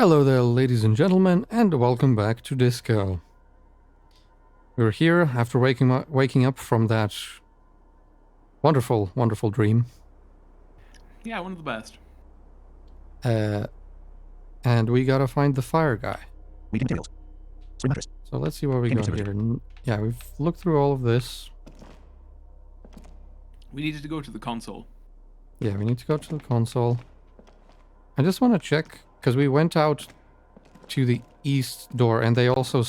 Hello there, ladies and gentlemen, and welcome back to Disco. We're here after waking up from that wonderful, wonderful dream. Yeah, one of the best. And we gotta find the fire guy. Reading materials. Swim mattress. So let's see what we got here. Yeah, we've looked through all of this. We needed to go to the console. Yeah, we need to go to the console. I just want to check, because we went out to the east door, and they also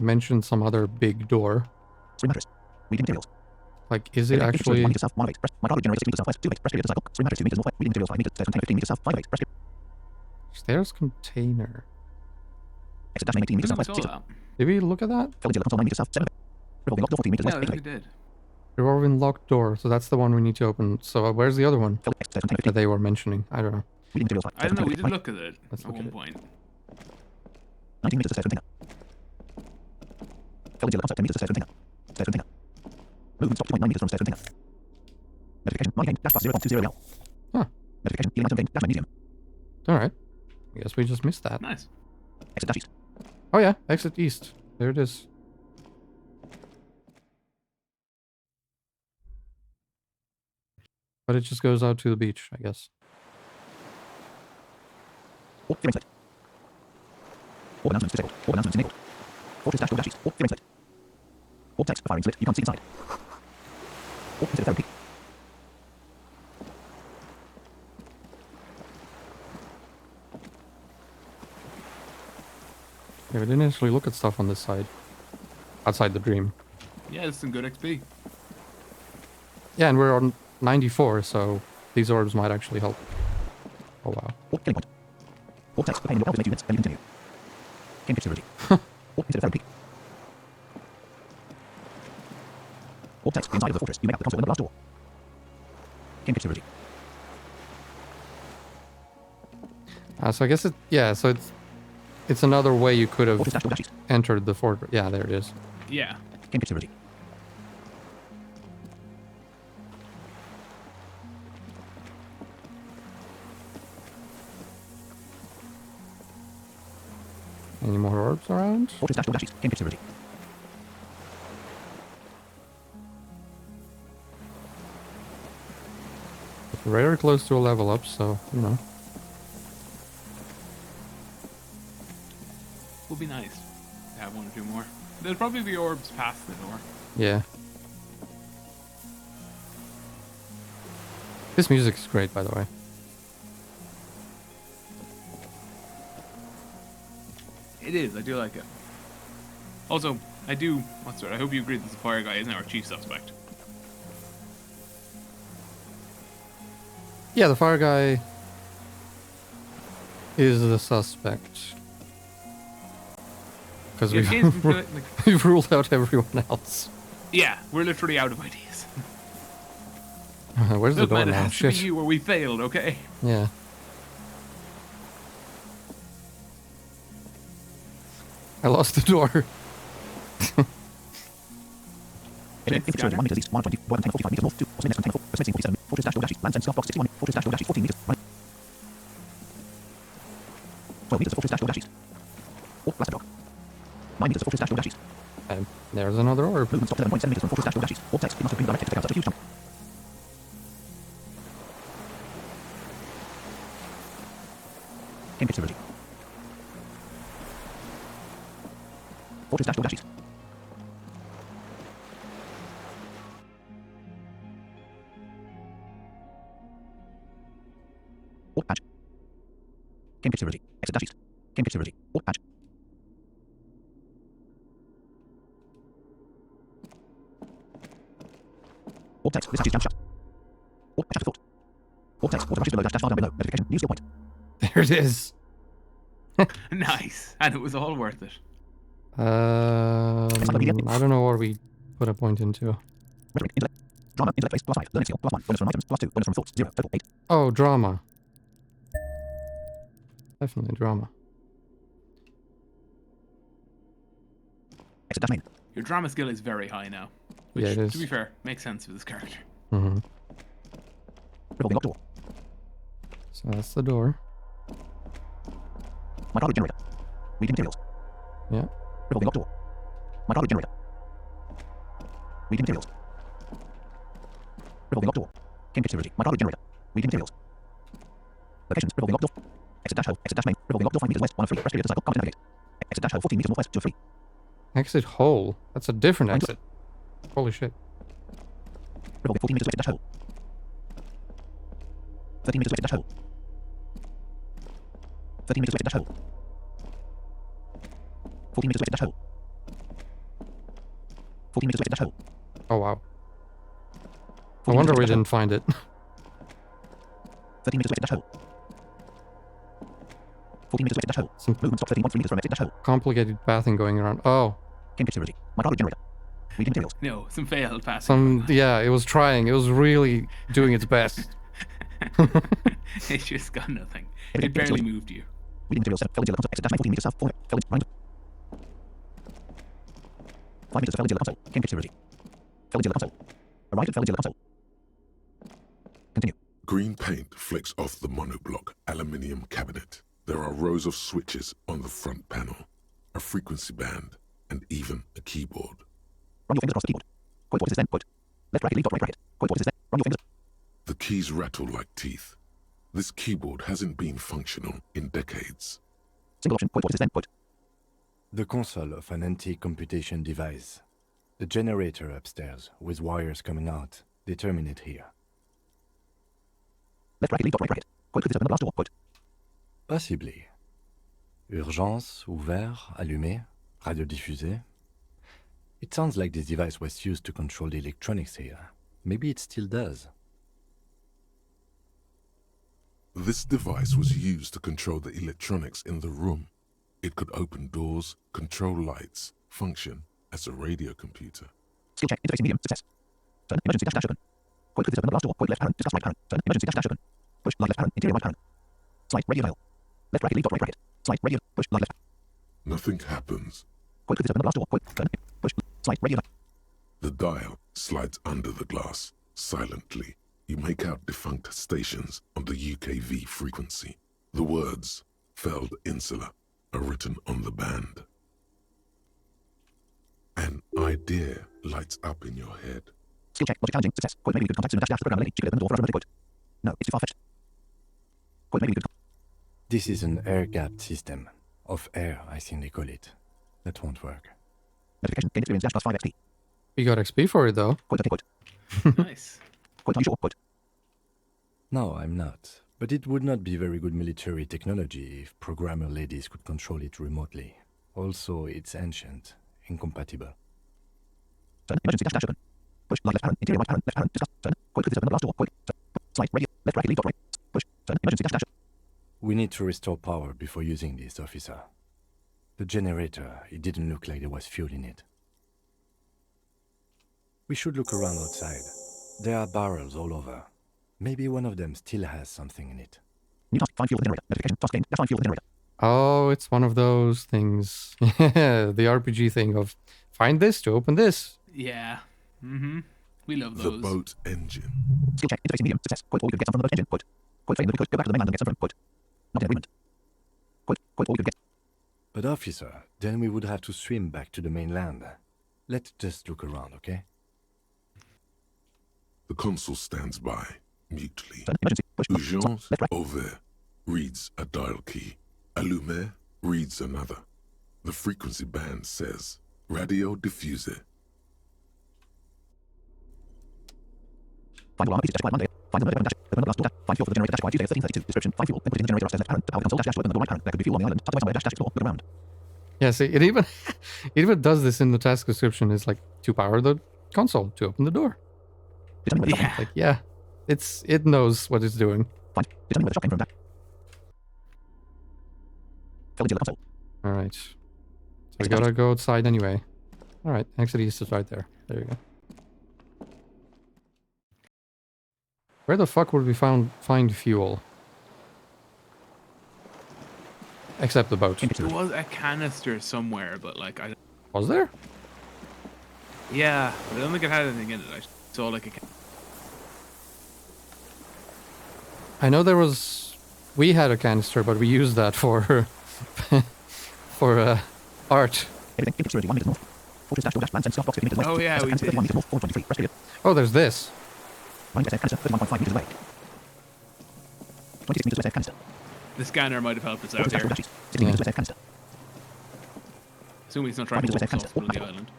mentioned some other big door. Swim mattress. Reading materials. Like, is it actually... My car generates 6 meters southwest, 2 meters, press period cycle. Swim mattress 2 meters northwest, reading materials 5 meters, stairs contain 15 meters south, 5 meters, press period. Stairs container. Exit dash 18 meters southwest, 6. Did we look at that? Felony console 9 meters south, 7. Revolving lock door 14 meters Yeah, west, I think 8 we did. Revolving locked door, so that's the one we need to open. So where's the other one that they were mentioning? I don't know. Reading materials 5. I don't know, we did look at it Let's at look at one it. point. 19 meters to stairs container. Felony concept 10 meters to stairs container. Stairs container. Movement stop 2.9 meters from stairs container. Notification, money gain, dash plus 0.20 L. Huh. Notification, healing item gain, dash magnesium. Alright. I guess we just missed that. Nice. Exit dash east. Oh yeah, exit east. There it is. But it just goes out to the beach, I guess. Or fearing slate. Or announcements disabled. Or announcements enabled. Fortress dash door dash east. Or fearing slate. Or text, firing slit, you can't see inside. Or consider therapy. Yeah, we didn't actually look at stuff on this side. Outside the dream. Yeah, it's some good XP. Yeah, and we're on 94, so these orbs might actually help. Oh wow. Or killing point. Or text, the pain in your pelvis makes units, then you continue. Game pitch stability. Or consider therapy. Or text, the inside of the fortress, you make out the console in the blast door. Game pitch stability. So I guess so it's another way you could have Fortress dash door dash east. entered the fort. Yeah, there it is. Yeah. Game pitch stability. Any more orbs around? Fortress dash door dash east. Game pitch stability. We're very close to a level up, so, you know. Would be nice to have one or two more. There'll probably be orbs past the door. Yeah. This music is great, by the way. It is, I do like it. Also, I hope you agree that the fire guy isn't our chief suspect. Yeah, the fire guy is the suspect. Because Yeah, we've ruled out everyone else. yeah, we're literally out of ideas. Where's the Look, door man, it now? has to be Shit. you or we failed, okay? Yeah. I lost the door. Game pitch stability 1 meters east, 120, 110, 45 meters north, 2. Or next container 4. Press 47. Fortress dash door dash east. Land send south box 61. Fortress dash door dash east. 14 meters. 12 meters to fortress dash door dash east. Or blaster dog. 9 meters to fortress dash door dash east. And there's another orb. Movement stop 7.7 meters from fortress dash door dash east. Or text, it must have been directed to take out such a huge chunk. Game pitch stability. Fortress dash door dash east. Or patch. Game pitch stability. Exit dash east. Game pitch stability. Or patch. Or text, this hatch is jam shut. Or patch after thought. Or text, water rushes below dash far down below. Notification, new skill point. There it is. Nice. And it was all worth it. I don't know what we put a point into. Rhetoric, intellect. Drama, intellect base, +5. Learning skill, +1. Bonus from items, +2. Bonus from thoughts, 0. Total, 8. Oh, drama. Definitely drama. Exit dash main. Your drama skill is very high now. Which, Yeah, it is. to be fair, makes sense for this character. Mm-hmm. Revolving lock door. So that's the door. Hydraulic generator. Reading materials. Yeah. Revolving lock door. Hydraulic generator. Reading materials. Revolving lock door. Cambridge Security. Hydraulic generator. Reading materials. Locations. Revolving lock door. Exit dash hole. Exit dash main. Revolving lock door 5 meters west. 1 of 3. Press clear to cycle. Can't navigate. Exit dash hole 14 meters northwest. 2 of 3. Exit hole. That's a different exit. Holy shit. Revolving 14 meters west. Dash hole. 13 meters west. Dash hole. 13 meters west. Dash hole. 14 meters west. Dash hole. 14 meters west. Dash hole. Oh wow. No 14 wonder meters we west. didn't find it. 13 meters west. Dash hole. 14 meters west. Dash hole. Some Movement stop 13.3 meters from exit. Dash hole. complicated pathing going around. Oh, Cambridge Security. Hydraulic generator. Reading materials. No, some failed passing. some yeah. It was trying. It was really doing its best. It just got nothing. It barely moved you. Reading materials. Fell into the console. Exit dash main 14 meters south. 4. Fell into. 5 meters. Fell into the console. Cambridge Security. Fell into the console. Arrived at fell into the console. Continue. Green paint flicks off the monoblock aluminium cabinet. There are rows of switches on the front panel, a frequency band, and even a keyboard. Run your fingers across the keyboard. Point forces then. Point. Left bracket. Leave dot right bracket. Point forces then. Run your fingers. The keys rattle like teeth. This keyboard hasn't been functional in decades. Single option. Point forces then. Point. The console of an anti-computation device. The generator upstairs, with wires coming out, they terminate here. Left bracket. Leave dot right bracket. Point forces open the blast door. Point. Possibly. Urgence, ouvert, allumé, radiodiffusé. It sounds like this device was used to control the electronics here. Maybe it still does. This device was used to control the electronics in the room. It could open doors, control lights, function as a radio computer. Skill check. Interface medium. Success. Turn. Emergency dash dash open. Point forces open the blast door. Point left parent. Discuss right parent. Turn. Emergency dash dash open. Push. Light left parent. Interior right parent. Slide. Radio dial. Left bracket. Leave dot right bracket. Slide. Radio. Push. Light left. Nothing happens. Point forces open the blast door. Point. Turn. Push. Slide. Radio dial. The dial slides under the glass, silently. You make out defunct stations on the UKV frequency. The words, Feld Insula, are written on the band. An idea lights up in your head. Skill check. Logic challenging. Success. Point. Maybe we could contact soon dash dash the program lady. She could open the door for us remotely. Point. No. It's too far-fetched. Point. Maybe we could. This is an air-gapped system. Of air, I think they call it. That won't work. Notification. Gain experience dash plus 5 XP. We got XP for it though. Point. Okay. Point. Nice. Point. Are you sure? Point. No, I'm not. But it would not be very good military technology if programmer ladies could control it remotely. Also, it's ancient, incompatible. Turn. Emergency dash dash open. Push. Light left parent. Interior right parent. Left parent. Discuss. Turn. Point. Forces open the blast door. Point. Turn. Slide. Radio. Left bracket. Leave dot right. Push. Turn. Emergency dash dash. We need to restore power before using this, officer. The generator, it didn't look like there was fuel in it. We should look around outside. There are barrels all over. Maybe one of them still has something in it. New task. Find fuel with the generator. Notification. Task gained. Find fuel with the generator. Oh, it's one of those things. Yeah, the RPG thing of find this to open this. Yeah. Mm-hmm. We love The those. boat engine. Skill check. Interface medium. Success. Point. All you could get some from the boat engine. Point. Point. Failing. Point. Go back to the mainland and get some from. Point. Not in agreement. Point. Point. All you could get. But officer, then we would have to swim back to the mainland. Let's just look around, okay? The consul stands by, mutely. Turn. Emergency. Push. Urgence Left right. over reads a dial key. Allumer reads another. The frequency band says radio diffuser. Find fuel armor pieces dash Monday. Find the dash. Open the blast door. Find fuel for the generator dash Tuesday 1332. Description. Find fuel. Then put it in the generator upstairs left parent. Power console dash dash to open the door right parent. There could be fuel on the island. Tuck away somewhere dash dash explore. Look around. Yeah, see, it even it even does this in the task description. It's like to power the console to open the door. Determine where the shop Yeah. Like, yeah, it knows what it's doing. Find. Determine where the shop came from. Fell into the console. All right, so we gotta go outside anyway. All right, exit east is right there. There you go. Where the fuck would we find fuel? Except the boat. There was a canister somewhere, but like I. Was there? Yeah, but I don't think it had anything in it. I saw like a. I know there was. We had a canister, but we used that for for art. Everything. Infantry 1 meters north. Fortress dash door dash land send south box 50 meters west. Oh, yeah, SF we canister, did. 31 meters north. 423. Rest period. Oh, there's this. Line SF canister 31.5 meters away. 26 meters west SF canister. The scanner might have helped us out Fortress dash door here. dash east. 60 meters west SF canister. Assuming he's not trying to Five meters walk west us SF off canister. the island.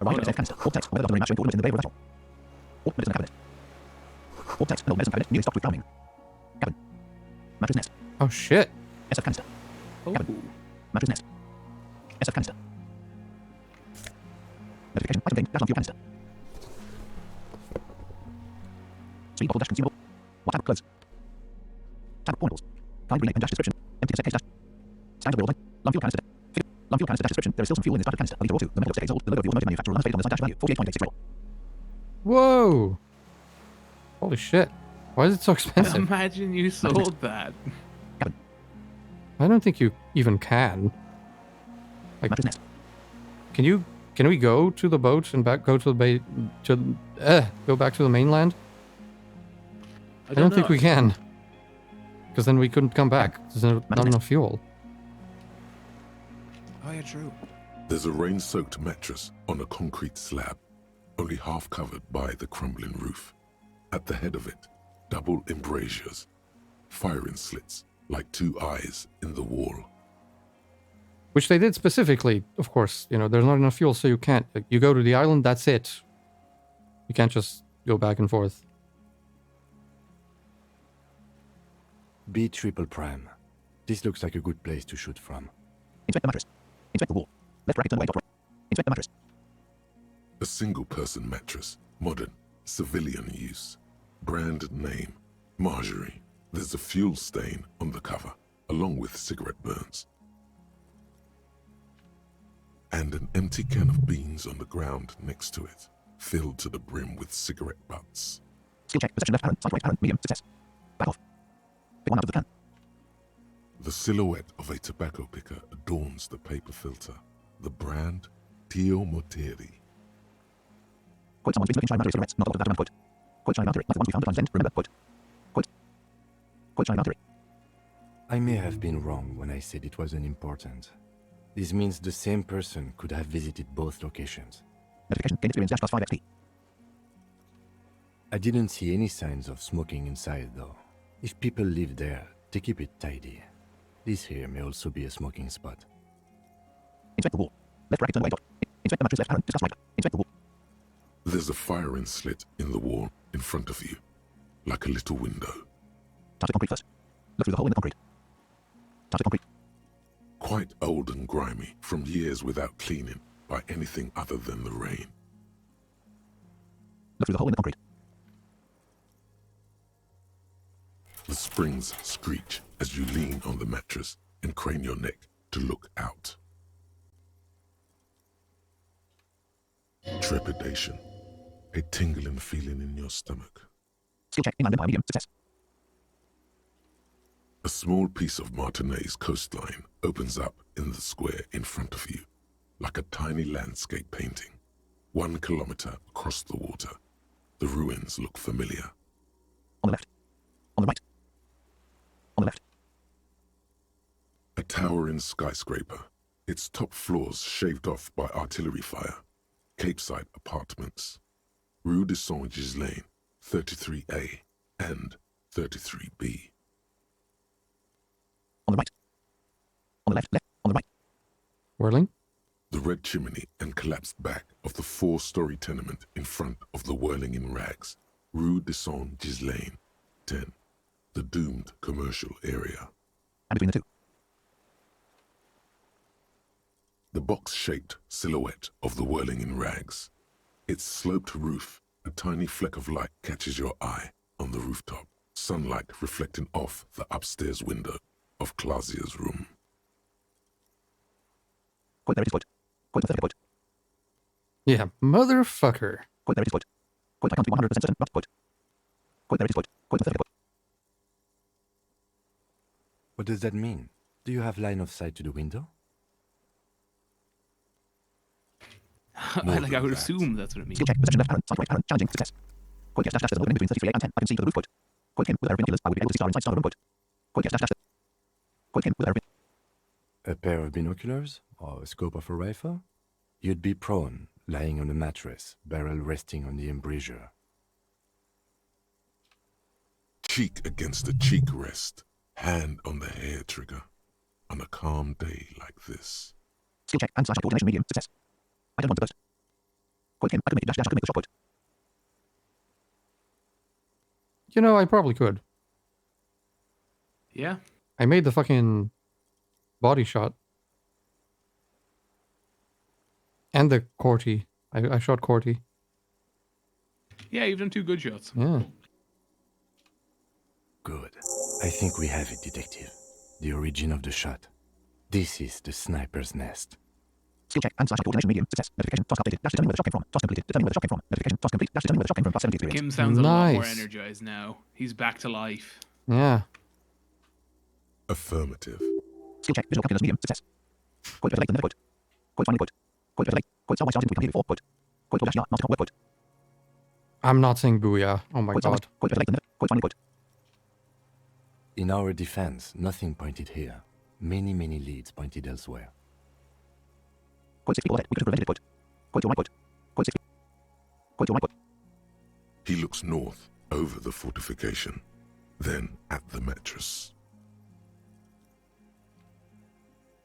Arrival Oh, at no. SF canister. Orb text. Weather match showing coordinates in the bay of Revachol. Orb medicine cabinet. Orb text. An old medicine cabinet nearly stocked with drowning. Cabin. Mattress nest. Oh shit. SF canister. Oh. Mattress nest. SF canister. Notification. Item thing. Dash on fuel canister. Speed bottle dash consumable. What tab close. Tab pointables. Kind relay and dash description. Empty cassette case dash. Standard wheel line. Lung fuel canister. Lung fuel canister dash description. There is still some fuel in this started canister. A litre or two. The metal decades old. The logo of the automotive manufacturer runs based on the side dash value. 48.86 roll. Whoa. Holy shit. Why is it so expensive? Imagine you sold that. I don't think you even can. Like, Mattress nest. can we go to the boat and go to the bay to go back to the mainland? I don't think we can. Because then we couldn't come back. There's not enough fuel. Oh, yeah, true. There's a rain-soaked mattress on a concrete slab, only half covered by the crumbling roof. At the head of it, double embrasures, firing slits like two eyes in the wall. Which they did specifically, of course. You know, there's not enough fuel, so you can't. You go to the island, that's it. You can't just go back and forth. B triple prime. This looks like a good place to shoot from. Inspect the mattress. Inspect the wall. Left bracket turn away. Top right. Inspect the mattress. A single-person mattress, modern, civilian use. Brand name, Marjorie. There's a fuel stain on the cover, along with cigarette burns. And an empty can of beans on the ground next to it, filled to the brim with cigarette butts. Skill check. Perception left parent. Side right parent. Medium. Success. Back off. Pick one out of the can. The silhouette of a tobacco picker adorns the paper filter. The brand, Tio Moteri. Quote someone's been smoking shine cigarettes. Not a lot of that amount. Quote. Quote shine Like the ones we found at times end. Remember. Quote. Quote. Quote shine I may have been wrong when I said it wasn't important. This means the same person could have visited both locations. Notification. Gain experience dash plus 5 XP. I didn't see any signs of smoking inside, though. If people live there, they keep it tidy. This here may also be a smoking spot. Inspect the wall. Left bracket turn away. Dot. Inspect the mattress left parent. Discuss right. Inspect the wall. There's a firing slit in the wall in front of you, like a little window. Touch the concrete first. Look through the hole in the concrete. Touch the concrete. Quite old and grimy from years without cleaning by anything other than the rain. Look through the hole in the concrete. The springs screech as you lean on the mattress and crane your neck to look out. Trepidation, a tingling feeling in your stomach. Skill check. Inland empire. Medium. Success. A small piece of Martinez coastline opens up in the square in front of you, like a tiny landscape painting. 1 kilometer across the water, the ruins look familiar. On the left. On the right. On the left. A towering skyscraper, its top floors shaved off by artillery fire. Capeside apartments. Rue de Saint-Ghislain, 33A and 33B. On the right. On the left. Left. On the right. Whirling? The red chimney and collapsed back of the 4-story tenement in front of the whirling in rags. Rue de Saint-Ghislain, 10. The doomed commercial area. And between the two. The box-shaped silhouette of the whirling in rags. Its sloped roof, a tiny fleck of light catches your eye on the rooftop. Sunlight reflecting off the upstairs window of Clausia's room. Quote there it is. Quote. Quote the quote. Yeah, motherfucker. Quote there it is. Quote. Quote I can't be 100% certain. But quote. Quote there it is. Quote. Quote the quote. What does that mean? Do you have line of sight to the window? I would that. assume that's what it means. Skill check. Perception left parent. Side right parent. Challenging. Success. Quote yes dash dash. There's an opening between 33A and 10. I can see to the roof. Quote. Quote him with our binoculars. I will be able to see star inside star room. Quote. Quote yes dash dash. Quote him with our A pair of binoculars? Or a scope of a rifle? You'd be prone, lying on a mattress, barrel resting on the embrasure. Cheek against the cheek rest, hand on the hair trigger, on a calm day like this. Skill check and slash coordination medium. Success. I don't want to burst. Quote him. I could make a dash. I could make a shot quote. You know, I probably could. Yeah. I made the fucking body shot. And the Corty. I shot Corty. Yeah, you've done 2 good shots. Yeah. Good. I think we have it, Detective. The origin of the shot. This is the sniper's nest. Skill check and slash coordination medium. Success. Notification. Task updated. Dash determine where the shot came from. Task completed. Determine where the shot came from. Notification. Task complete. Dash determine where the shot came from. Plus 70 experience. Kim sounds a lot more Nice. energized now. He's back to life. Yeah. Affirmative. Skill check. Visual calculus medium. Success. Quote verse late. Never quote. Quote finally quote. Quote verse late. Quote star by star into we before. Quote. Quote dash yard. Master word quote. I'm not saying booyah. Oh my Quote star by god. quote verse late. Quote finally quote. In our defense, nothing pointed here. Many, many leads pointed elsewhere. Quote 6 people ahead. We could have prevented it. Quote. Quote your right quote. Quote 6. Quote your right quote. He looks north, over the fortification, then at the mattress.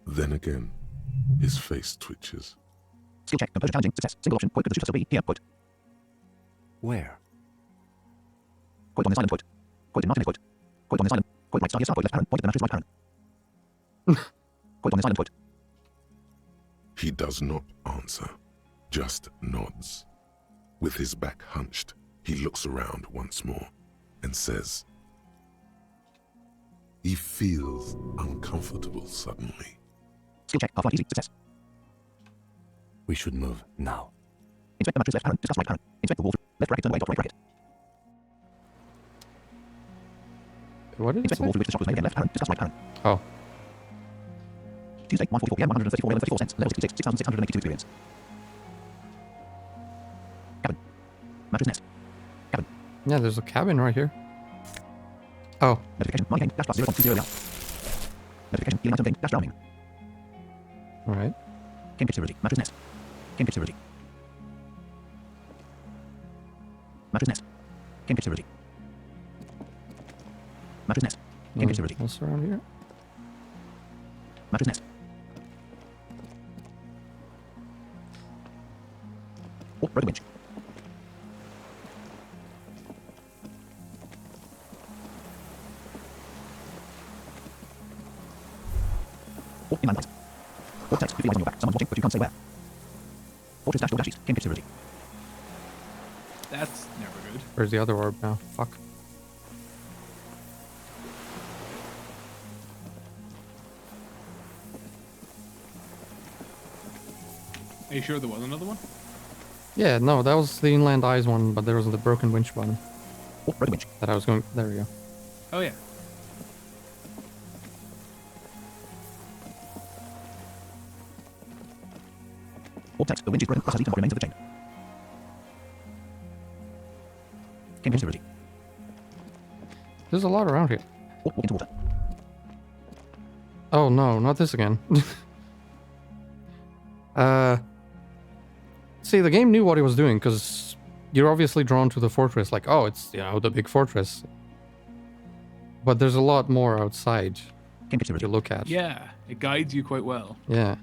Then again, his face twitches. Skill check. Composure challenging. Success. Single option. Quote could the shooter still be here. Quote. Where? Quote on this island. Quote. Quote in Martinez. Quote. Quote on this island. Quote right star here star. Quote left parent. Point at the mattress right parent. Quote on this island. Quote. He does not answer, just nods. With his back hunched, he looks around once more and says, he feels uncomfortable suddenly. Skill check. Half-life easy. Success. We should move now. Inspect the mattress left parent. Discuss right parent. Inspect the wall. Left bracket. Turn away. Top right bracket. What did it Inspect the say? wall through which the shot was made again. Left parent. Discuss right parent. Oh. Tuesday, 1:44 p.m. 134 and 34 cents. Level 66. 6,682 experience. Cabin. Mattress nest. Cabin. Yeah, there's a cabin right here. Oh. Notification. Money dash plus 0.20 now. Notification. Healing item gain. Dash drowning. Alright. Cambridge Severity. Mattress nest. Cambridge Severity. Mattress nest. Cambridge Severity. Mattress nest. Cambridge Severity. What's around here? Mattress nest. Oh, broken winch. Oh, inland light. Oh, text. You feel it on your back. Someone's watching, but you can't say where. Fortress dash door dashes. Cambridge Severity. That's never good. Where's the other orb now? Fuck. Are you sure there was another one? Yeah, no, that was the Inland Eyes one, but there was the broken winch one Oh, broken winch. that I was going... There we go. Oh yeah. Oh, text. The winch is broken, but has eaten what remains of the chain. Cambridge Severity. There's a lot around here. Oh, walk into water. Oh no, not this again. See, the game knew what it was doing, because you're obviously drawn to the fortress, like, oh, it's, you know, the big fortress. But there's a lot more outside Cambridge to Severity. look at. Yeah, it guides you quite well. Yeah.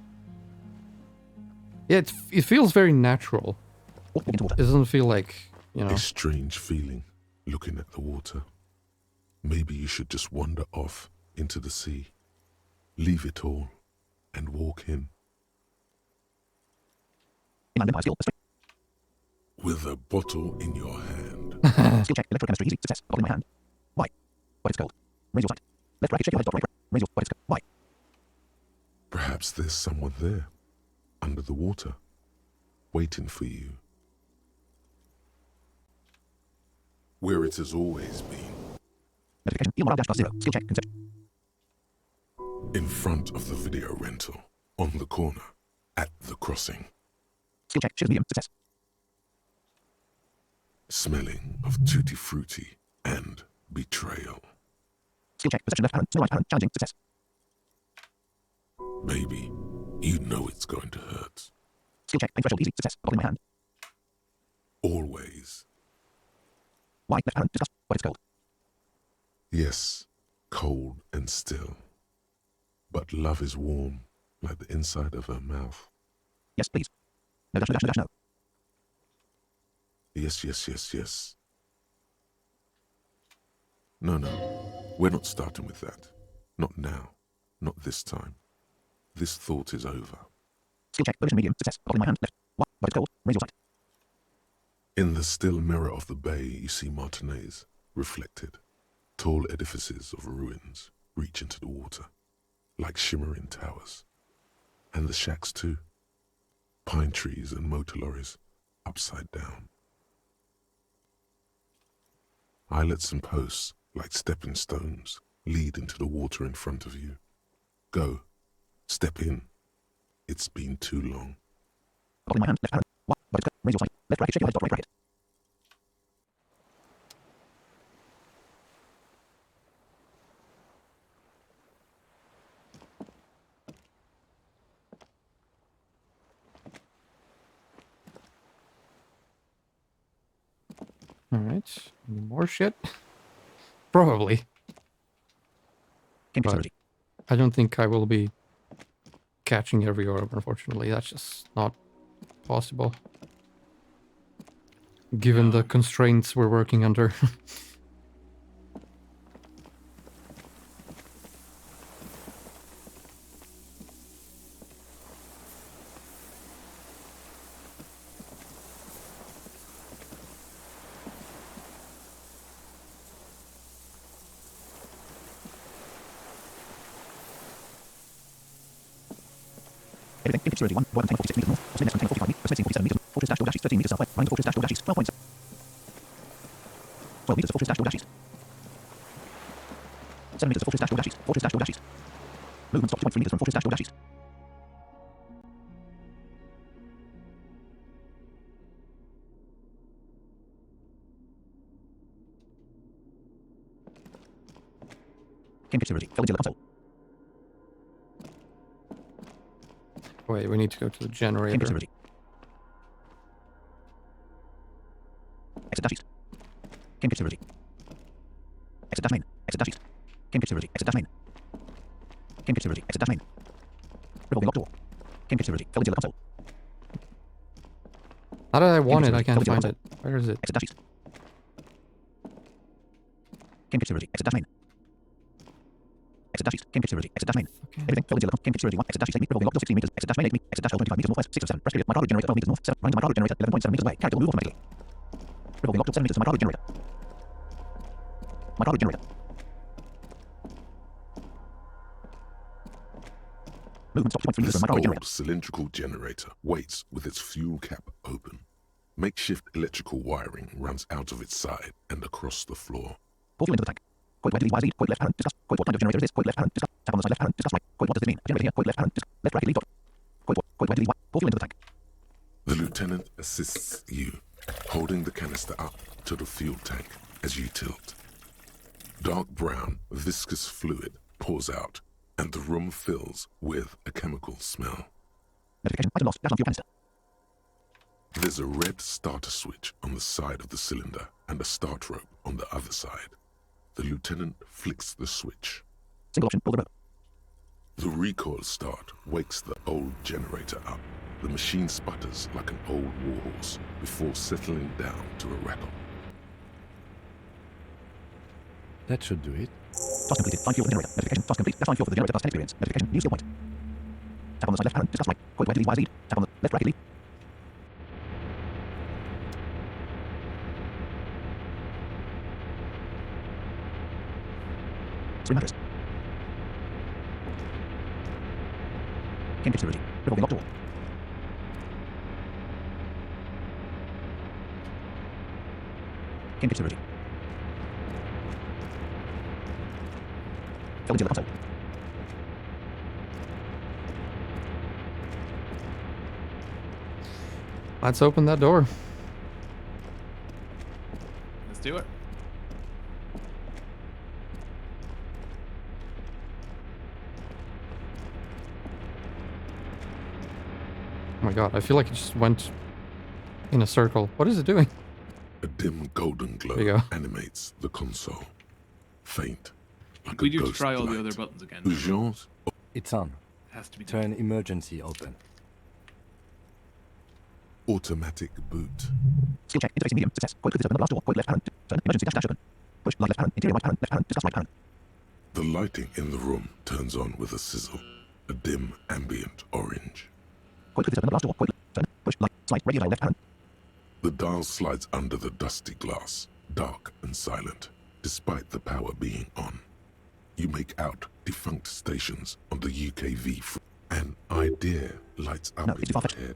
Yeah, it feels very natural. Oh, walk into water. It doesn't feel like, you know... A strange feeling, looking at the water. Maybe you should just wander off into the sea. Leave it all and walk in. Inland Empire skill. With a bottle in your hand. Skill check. Electrochemistry easy. Success. Bottle in my hand. Why? But it's cold. Raise your sight. Left bracket. Shake your head. Top right. Raise your... But it's cold. Why? Perhaps there's someone there, under the water, waiting for you. Where it has always been. Notification. Heal morale dash plus 0. Skill check. Concept. In front of the video rental, on the corner, at the crossing. Skill check. Shiz medium. Success. Smelling of tutti frutti and betrayal. Skill check. Perception left parent. Still right parent. Challenging. Success. Baby, you know it's going to hurt. Skill check. Pain threshold easy. Success. Bottle in my hand. Always. Why? Left parent. Discuss. What it's cold. Yes, cold and still. But love is warm, like the inside of her mouth. Yes, please. No dash, no dash, no dash, no. Yes, yes, yes, yes. No, no. We're not starting with that. Not now. Not this time. This thought is over. Skill check. Position medium. Success. Bottle in my hand. Left. What? But it's cold. Raise your sight. In the still mirror of the bay, you see Martinez, reflected. Tall edifices of ruins reach into the water, like shimmering towers. And the shacks too. Pine trees and motor lorries, upside down. Islets and posts, like stepping stones, lead into the water in front of you. Go. Step in. It's been too long. Bottle in my hand. Left parent. What? But it's cold. Raise your sight. Left bracket. Shake your head. Right bracket. Alright. Any more shit? Probably. Game But facility. I don't think I will be catching every orb, unfortunately. That's just not possible. Given the constraints we're working under. Everything. Game facility 1. Board container 46 meters north. Spin container 45 meters. Spacing 47 meters. Fortress dash door dashes 13 meters south. Running to fortress dash door dashes 12 points. 12 meters to fortress dash door dashes. 7 meters to fortress dash door dashes. Fortress dash door dashes. Movement stop 2.3 meters from fortress dash door dashes. Game facility. Fell into the console. Wait, we need to go to the Game generator. facility. Exit dash east. Game facility. Exit dash main. Exit dash east. Game facility. Exit dash main. Game facility. Exit dash main. Revolving lock door. Game facility. Fell into the console. How did I want it? I facility. can't Fell find into it. Where is it? Exit dash east. Game facility. Exit dash main. Exit dash east. Game facility. Exit dash main. Everything. Fell into the game facility 1. Exit dash east 8 meters. Revolving lock door 16 meters. Exit dash main 8 meters. Exit dash 25 meters northwest 6 to 7. Press period. Hydraulic generator 12 meters north 7. Running to hydraulic generator 11.7 meters away. Character will move automatically. Revolving lock door 7 meters. Hydraulic generator. Hydraulic generator. Movement stop 2.3 meters This from hydraulic generator. old cylindrical generator waits with its fuel cap open. Makeshift electrical wiring runs out of its side and across the floor. Pour fuel into the tank. Coil where lead, coil left parent, discuss. Coil what kind of generator is this? Coil left parent, discuss. Tap on the side left parent, discuss right. Coil what does it mean? A generator here, coil left parent, discuss. Left bracket lead dot. Coil where lead, pour fuel into the tank. The lieutenant assists you, holding the canister up to the fuel tank as you tilt. Dark brown, viscous fluid pours out, and the room fills with a chemical smell. Notification, item lost, gas on fuel canister. There's a red starter switch on the side of the cylinder and a start rope on the other side. The lieutenant flicks the switch. Single option, pull the rope. The recoil start wakes the old generator up. The machine sputters like an old warhorse before settling down to a rattle. That should do it. Task completed, find fuel for the generator. Notification, task complete, find fuel for the generator plus 10 experience. Notification, new skill point. Tap on the side left parent, discuss right. Coil where lead, wire lead. Tap on the left bracket lead. Swing matters. Game facility. Revolving lock door. Game facility. Fell into the console. Let's open that door. Let's do it. Oh my god, I feel like it just went in a circle. What is it doing? A dim golden There you glow go. animates the console. Faint, like We a do ghost try all the light. other buttons again. Urgence It's on. Has to be done. Turn emergency open. automatic boot. Skill check. Interfacing medium. Success. Point click to open the blast door. Point left parent. Turn emergency dash open. Push light left parent. Interior right parent. Left parent. Discuss right parent. The lighting in the room turns on with a sizzle, a dim ambient orange. Point click to open the blast door. Point left. Turn. Push light. Slide. Radio dial left parent. The dial slides under the dusty glass, dark and silent, despite the power being on. You make out defunct stations on the UKV. An idea lights up No, in it's too your far-fetched. head.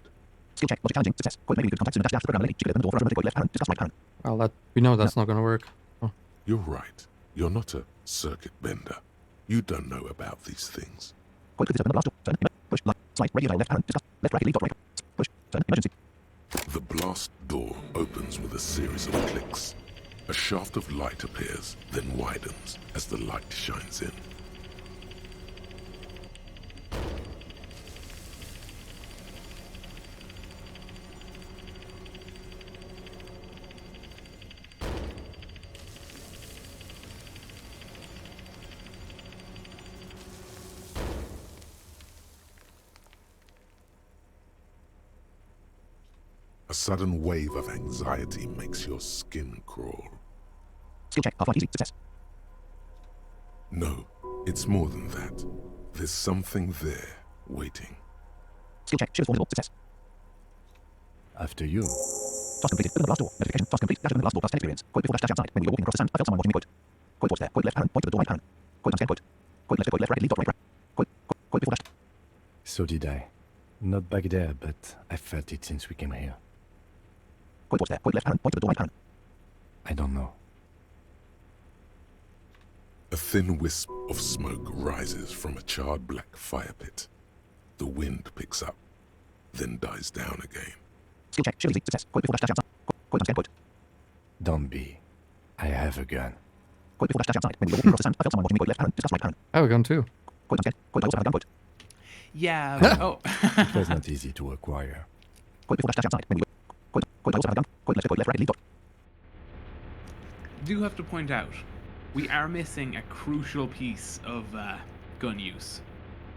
Skill check. Logic challenging. Success. Point maybe you could contact soon dash program lady. She could open the door for open the left parent. Discuss right parent. Well, that we know that's not gonna work. Oh. You're right. You're not a circuit bender. You don't know about these things. Point click to open the blast door. Turn. Push light. Slide. Radio dial left parent. Discuss. Left right lead dot right. Push. Turn. Emergency. The blast door opens with a series of clicks. A shaft of light appears, then widens as the light shines in. A sudden wave of anxiety makes your skin crawl. Skill check. Half light easy. Success. No, it's more than that. There's something there, waiting. Skill check. Shows formidable. Success. After you. Task completed. Open the blast door. Notification. Task complete. Dash open the blast door plus 10 experience. Point before dash dash outside. When you're walking across the sand, I felt someone watching me. Point towards there. Point left parent. Point to the door right parent. Point on scan. Point left right lead dot right. Point before dash. So did I. Not back there, but I felt it since we came here. Point towards there. Point left parent. Point to the door right parent. I don't know. A thin wisp of smoke rises from a charred black fire pit. The wind picks up, then dies down again. Skill check. Show easy. Success. Point before dash dash outside. Point on scan. Don't be. I have a gun. Point before dash dash outside. When you're walking across the sand, I felt someone watching me. Point left parent. Discuss right parent. I have a gun too. Point on scan. Point I also have a gun. Yeah. Oh. It was not easy to acquire. Point before dash dash outside. When you point I also have a gun. Point left right lead dot. Do have to point out, we are missing a crucial piece of gun use,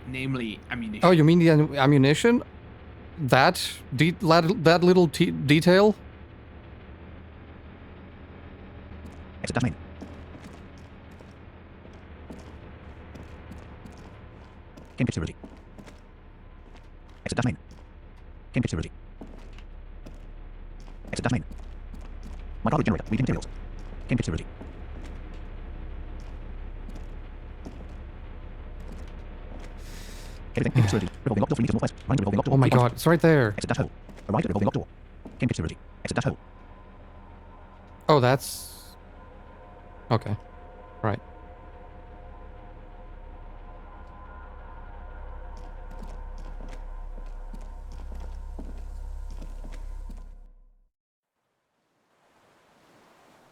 namely ammunition. Oh, you mean the ammunition? That that little detail? Exit dash main. Game picture ready. Exit dash main. Game picture ready. Exit dash main. My cargo generator. Reading materials. Game picture ready. Everything. Game picture ready. Revolving lock door 3 meters northwest. Running the revolving lock door. Oh my 3 miles. god, it's right there. Exit dash hole. Arrive at revolving lock door. Game picture ready. Exit dash hole. Oh, that's... Okay. Right.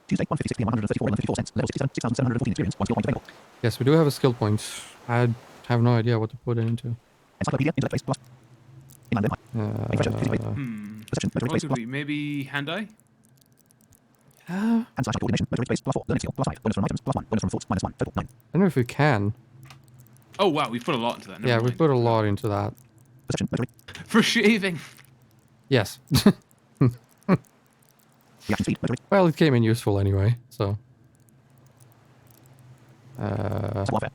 Tuesday, 1:56 p.m. 134 cents. Level 6,714 experience. 1 skill point available. Yes, we do have a skill point. I have no idea what to put it into. Encyclopedia, intellect base plus. Inland empire. Refresher, physics base. Perception, motor base plus. Possibly. Maybe hand-eye? Hand slash coordination, motor base plus 4. Learning skill plus 5. Bonus from items plus 1. Bonus from thoughts minus 1. Total 9. I don't know if we can. Oh wow, we put a lot into that. Never Yeah, we mind. put a lot into that. Perception, motor For shaving. Yes. reaction speed, motor Well, it came in useful anyway, so... warfare.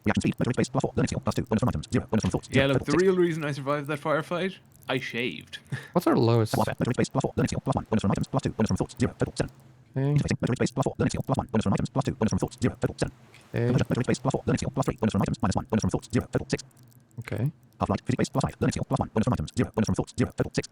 Reaction speed, motor base plus 4. Learning skill plus 2. Bonus from items 0. Bonus from thoughts 0. Yeah, look, Total the 6. real reason I survived that firefight, I shaved. What's our lowest? Warfare, motor base plus 4. Learning skill plus 1. Bonus from items plus 2. Bonus from thoughts 0. Total 7. Okay. Interfacing, motor base plus 4. Learning skill plus 1. Bonus from items plus 2. Bonus from thoughts 0. Total 7. Okay. Motor base plus 4. Learning skill plus 3. Bonus from items minus 1. Bonus from thoughts 0. Total 6. Okay. Half-light, physics base plus 5. Learning skill plus 1. Bonus from items 0. Bonus from thoughts 0. Total 6.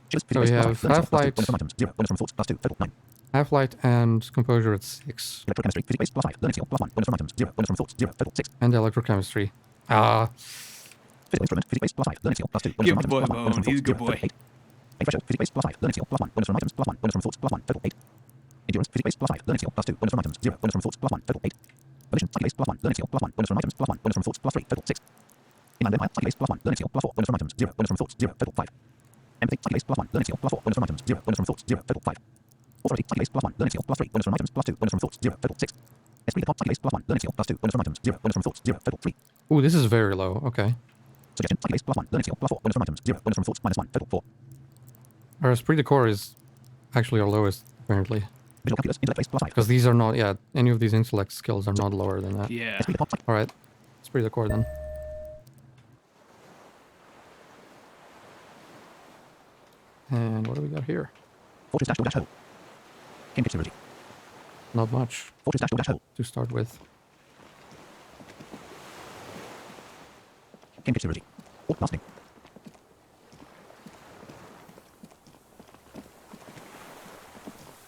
Shields, So we physics base have plus 5. Learning skill plus 2. half-light, Bonus from items 0. Bonus from thoughts plus 2. Total 9. half-light, and composure at 6. Electrochemistry, physics base plus 5. Learning skill plus 1. Bonus from items 0. Bonus from thoughts 0. Total 6. And electrochemistry. Ah, Physical instrument, physics base plus 5. Learning skill plus 2. Bonus Give from the boy items plus 1. Bonus bone, from he's a thoughts good 0. boy. Total 8. Refresher, physics base plus 5. Learning skill plus 1. Bonus from items plus 1. Bonus from thoughts plus 1. Total 8. Endurance, physics base plus 5. Learning skill plus 2. Bonus from items 0. Bonus from thoughts plus 1. Total 8. Volition, psyche base plus 1. Learning skill plus 1. Bonus from items plus 1. Bonus from thoughts plus 3. Total 6. Inland Empire, psyche base +1, learning skill +4, bonus from items 0, bonus from thoughts 0, total 5. Empathy, psyche base +1, learning skill +4, bonus from items 0, bonus from thoughts 0, total 5. Authority, psyche base +1, learning skill +3, bonus from items +2, bonus from thoughts 0, total 6. Esprit de corps, psyche base +1, learning skill +2, bonus from items 0, bonus from thoughts 0, total 3. Ooh, this is very low. Okay. Suggestion, psyche base +1, learning skill +4, bonus from items 0, bonus from thoughts -1, total 4. Our esprit de corps is actually our lowest, apparently. Visual calculus, intellect base +5. Because these are not, yeah, any of these intellect skills are not lower than that. Yeah. Esprit de corps, psyche. Alright. Esprit de corps then. And what do we got here? Fortress dash hole. Game dexterity. Not much Fortress dash hole. to start with. Game dexterity. Alt blasting.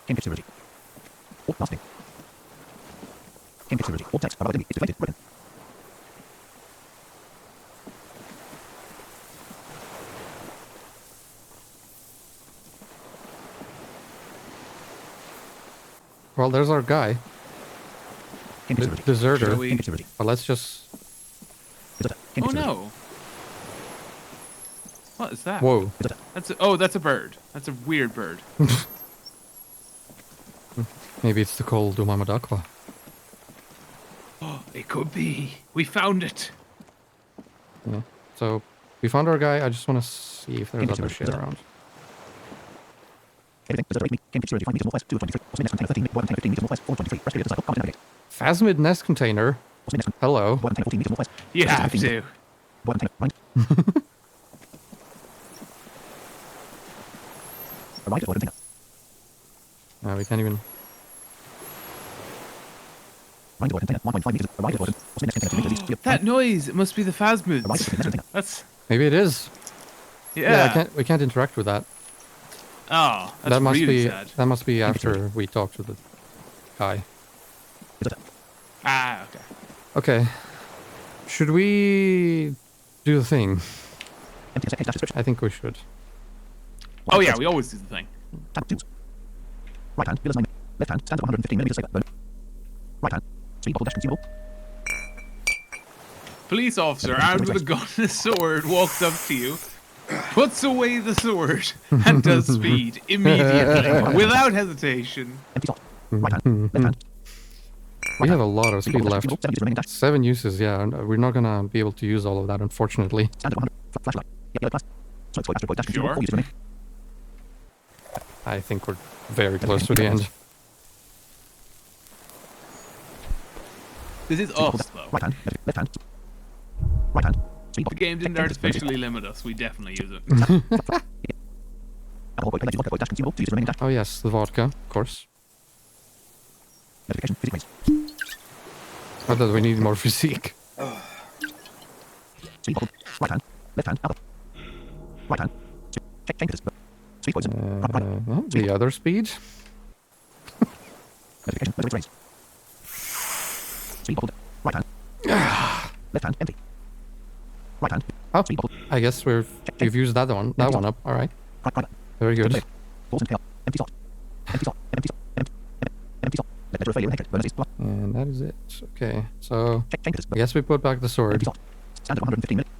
Game dexterity. Alt blasting. Game dexterity. Alt text. Probability is deflated. Broken. Well, there's our guy. Game dexterity. Deserter. Shall we- Game dexterity. But let's just... Visitor. Game Oh dexterity. no. What is that? Whoa. Visitor. That's a bird. That's a weird bird. Maybe it's the cold Dumamadakwa. Oh, it could be. We found it. Yeah. So, we found our guy. I just want to see if there's Game other dexterity. shit around. Everything. Visitor. 8 Game dexterity. 5 meters northwest. 2 of 23. Osmid nest container 13. Boy container 15 meters northwest. 4 of 23. Rest period cycle. Combat navigate. Phasmid nest container. Osmid nest. Hello. Boy container 14 meters northwest. You Rest have 15 to. Boy container. Right. Arrived at boy container. We can't even... Right boy container. 1.5 meters. Arrived at boy container. Osmid nest container 2 meters east. Clear. That noise. It must be the Arrived at phasmids. Osmid nest container. That's Maybe it is. yeah. We can't interact with that. Oh, that's That must really be sad. that must be after we talk to the guy. Visitor. Ah, okay. Okay. Should we do the thing? Empty dash description. I think we should. Oh yeah, we always do the thing. Tab 2. Right hand. Villas 9. Left hand. Standard 115 millimeters saber. Bonus. Right hand. Speed bubble dash consumable. Police officer armed with a gun and a sword walks up to you, puts away the sword, and does speed immediately, without hesitation. Empty slot. Right hand. Left hand. We have a lot of Speed speed bubble dash left. consumable. 7 meters remaining dash. 7 uses, yeah. And we're not gonna be able to use all of that, unfortunately. Standard 100. Flashlight. Yellow class. Smoke boy dash consumable. Sure. 4 users remaining. I think we're very close to the end. This is Speed bubble us, dash. though. Right hand. Left hand. Right hand. Speed The bubble. game didn't artificially limit us. We definitely use it. Alcohol boy. Vodka boy dash consumable. 2 users remaining dash. Oh yes, the vodka, of course. Notification. Physics range. I thought we need more physique. Speed bubble. Right hand. Left hand. Alpha. Right hand. Check changes. Speed poison. Right. Well, the other speed. Notification. Motor range. Speed bubble. Right hand. Left hand. Empty. Right hand. Oh, Speed bubble. I guess we've used that one up. All right, Right. very good. Balls and tail. Empty slot. Empty slot. Empty slot. Empty slot. Let letter of failure and bonus is plus. And that is it. Okay, so Check changes. I guess we put back the sword Empty slot. Standard 115 minutes.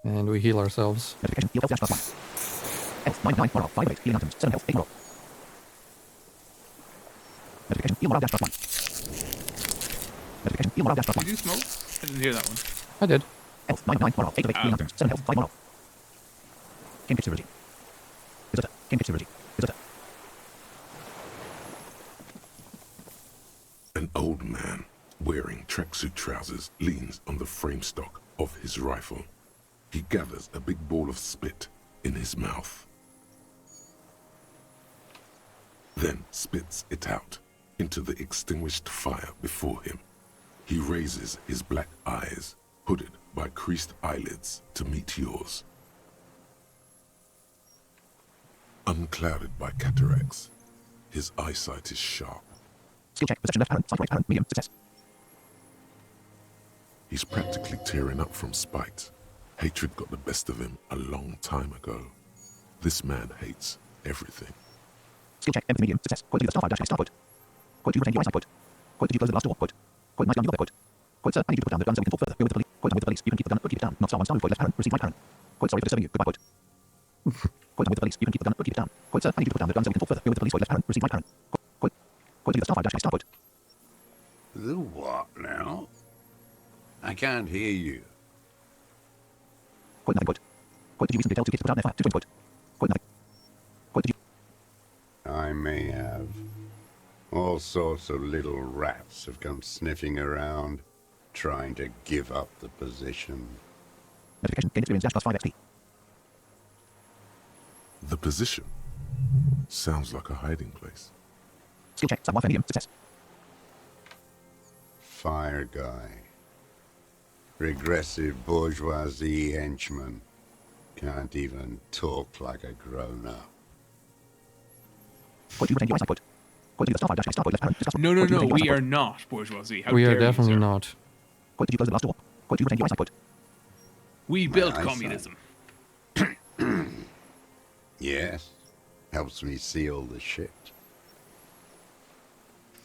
and we heal ourselves. Notification. Heal health dash plus 1. Health 99 moral 5 8. Healing items. 7 health 8 moral. Notification. Heal moral dash plus 1. Notification. Heal moral dash plus Did 1. you smoke? I didn't hear that one. I did. Health 99 moral 8 of 8. Healing items. 7 health 5 moral. Game dexterity. Visitor. Game dexterity. Visitor. An old man wearing tracksuit trousers leans on the frame stock of his rifle. He gathers a big ball of spit in his mouth. Then spits it out into the extinguished fire before him. He raises his black eyes, hooded by creased eyelids, to meet yours. Unclouded by cataracts, his eyesight is sharp. Skill check. Perception left parent. Sight right parent. Medium. Success. He's practically tearing up from spite. Hatred got the best of him a long time ago. This man hates everything. Skill check. Empathy medium. Success. Quote to the star 5 dash star quote. Quote to retain your eyesight quote. Quote did you close the last door quote. Quote nice gun you got quote. Quote, sir, I need you to put down the gun so we can talk further. We're with the police. Quote, I'm with the police. You can keep the gun or keep it down. Not star 1 star. Quote, left parent. Receive right parent. Quote, sorry for disturbing you. Goodbye, quote. Quote, I'm with the police. You can keep the gun or keep it down. Quote, sir, I need you to put down the gun so we can talk further. We're with the police. Quote, left parent. Receive right parent. Quote, quote, do the star 5 dash star. Quote. The what now? I can't hear you. Quote, nothing, quote. Quote, did you recently tell 2 kids to put out their fire? To join, quote. Quote, nothing. Quote, did you... I may have. All sorts of little rats have come sniffing around, trying to give up the position. Notification. Gain experience dash plus 5 XP. The position sounds like a hiding place. Skill check. Sub warfare medium. Success. Fire guy. Regressive bourgeoisie henchman. Can't even talk like a grown-up. Quote, you retain UI side, quote. Quote, do the star 5 dash star. Quote, left parent. Discuss. No, Quote, you retain UI we side, are quote. not bourgeoisie. How We dare are you, definitely sir. not. Quote, did you close the last door? Quote, do you retain UI side, quote. We built I communism. Yes. Helps me see all the shit.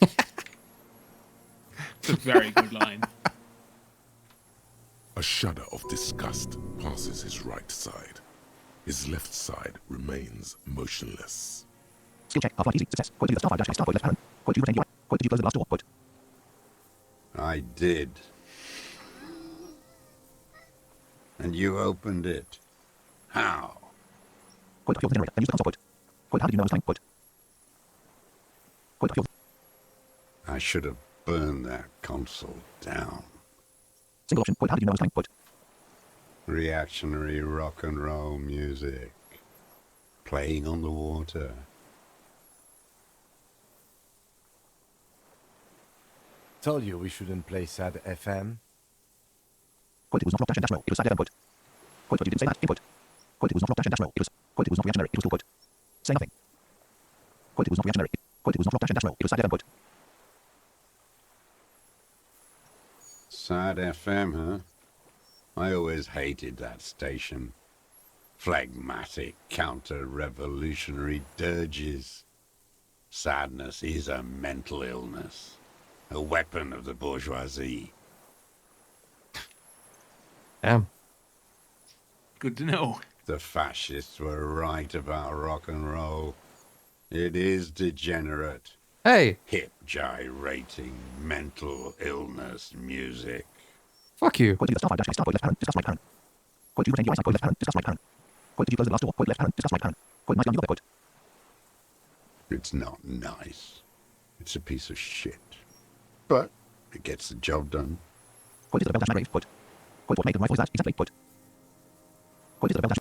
It's a very good line. A shudder of disgust passes his right side. His left side remains motionless. Skill check. Half-life easy. Success. Quote, do the star 5 dash star. Quote, left parent. Quote, you retain UI. Quote, did you close the last door? Quote. I did. And you opened it. How? Quote, fuel the generator. Then use the console, quote. Quote, how did you know it was time? Quote. Quote, fuel. I should have burned that console down. Single option. Quote, how did you know it was time? Quote. Reactionary rock and roll music. Playing on the water. Told you we shouldn't play sad FM. Quote, it was not rock dash and dash roll. It was side FM, quote. Quote, but you didn't say that. Input. Quote, it was not rock dash and dash roll. It was. Quote, it was not reactionary. It was cool, quote. Say nothing. Quote, it was not reactionary. Quote, it was not rock dash and dash roll. It was side FM, quote. Sad FM, huh? I always hated that station. Phlegmatic, counter-revolutionary dirges. Sadness is a mental illness. A weapon of the bourgeoisie. Damn. Good to know. The fascists were right about rock and roll. It is degenerate. Hey, Hip gyrating mental illness music. fuck you. Quote, do the star 5 dash star. Quote, left parent. Discuss right parent. Quote, you retain UI side. Quote, left parent. Discuss right parent. Quote, did you close the last door? Quote, left parent. Discuss right parent. Quote, nice gun, you got there, quote. It's not nice. It's a piece of shit. But it gets the job done. Quote, is the bell dash grave? Quote. Quote, what made the rifle is that? Exactly, quote. Quote, is the bell dash...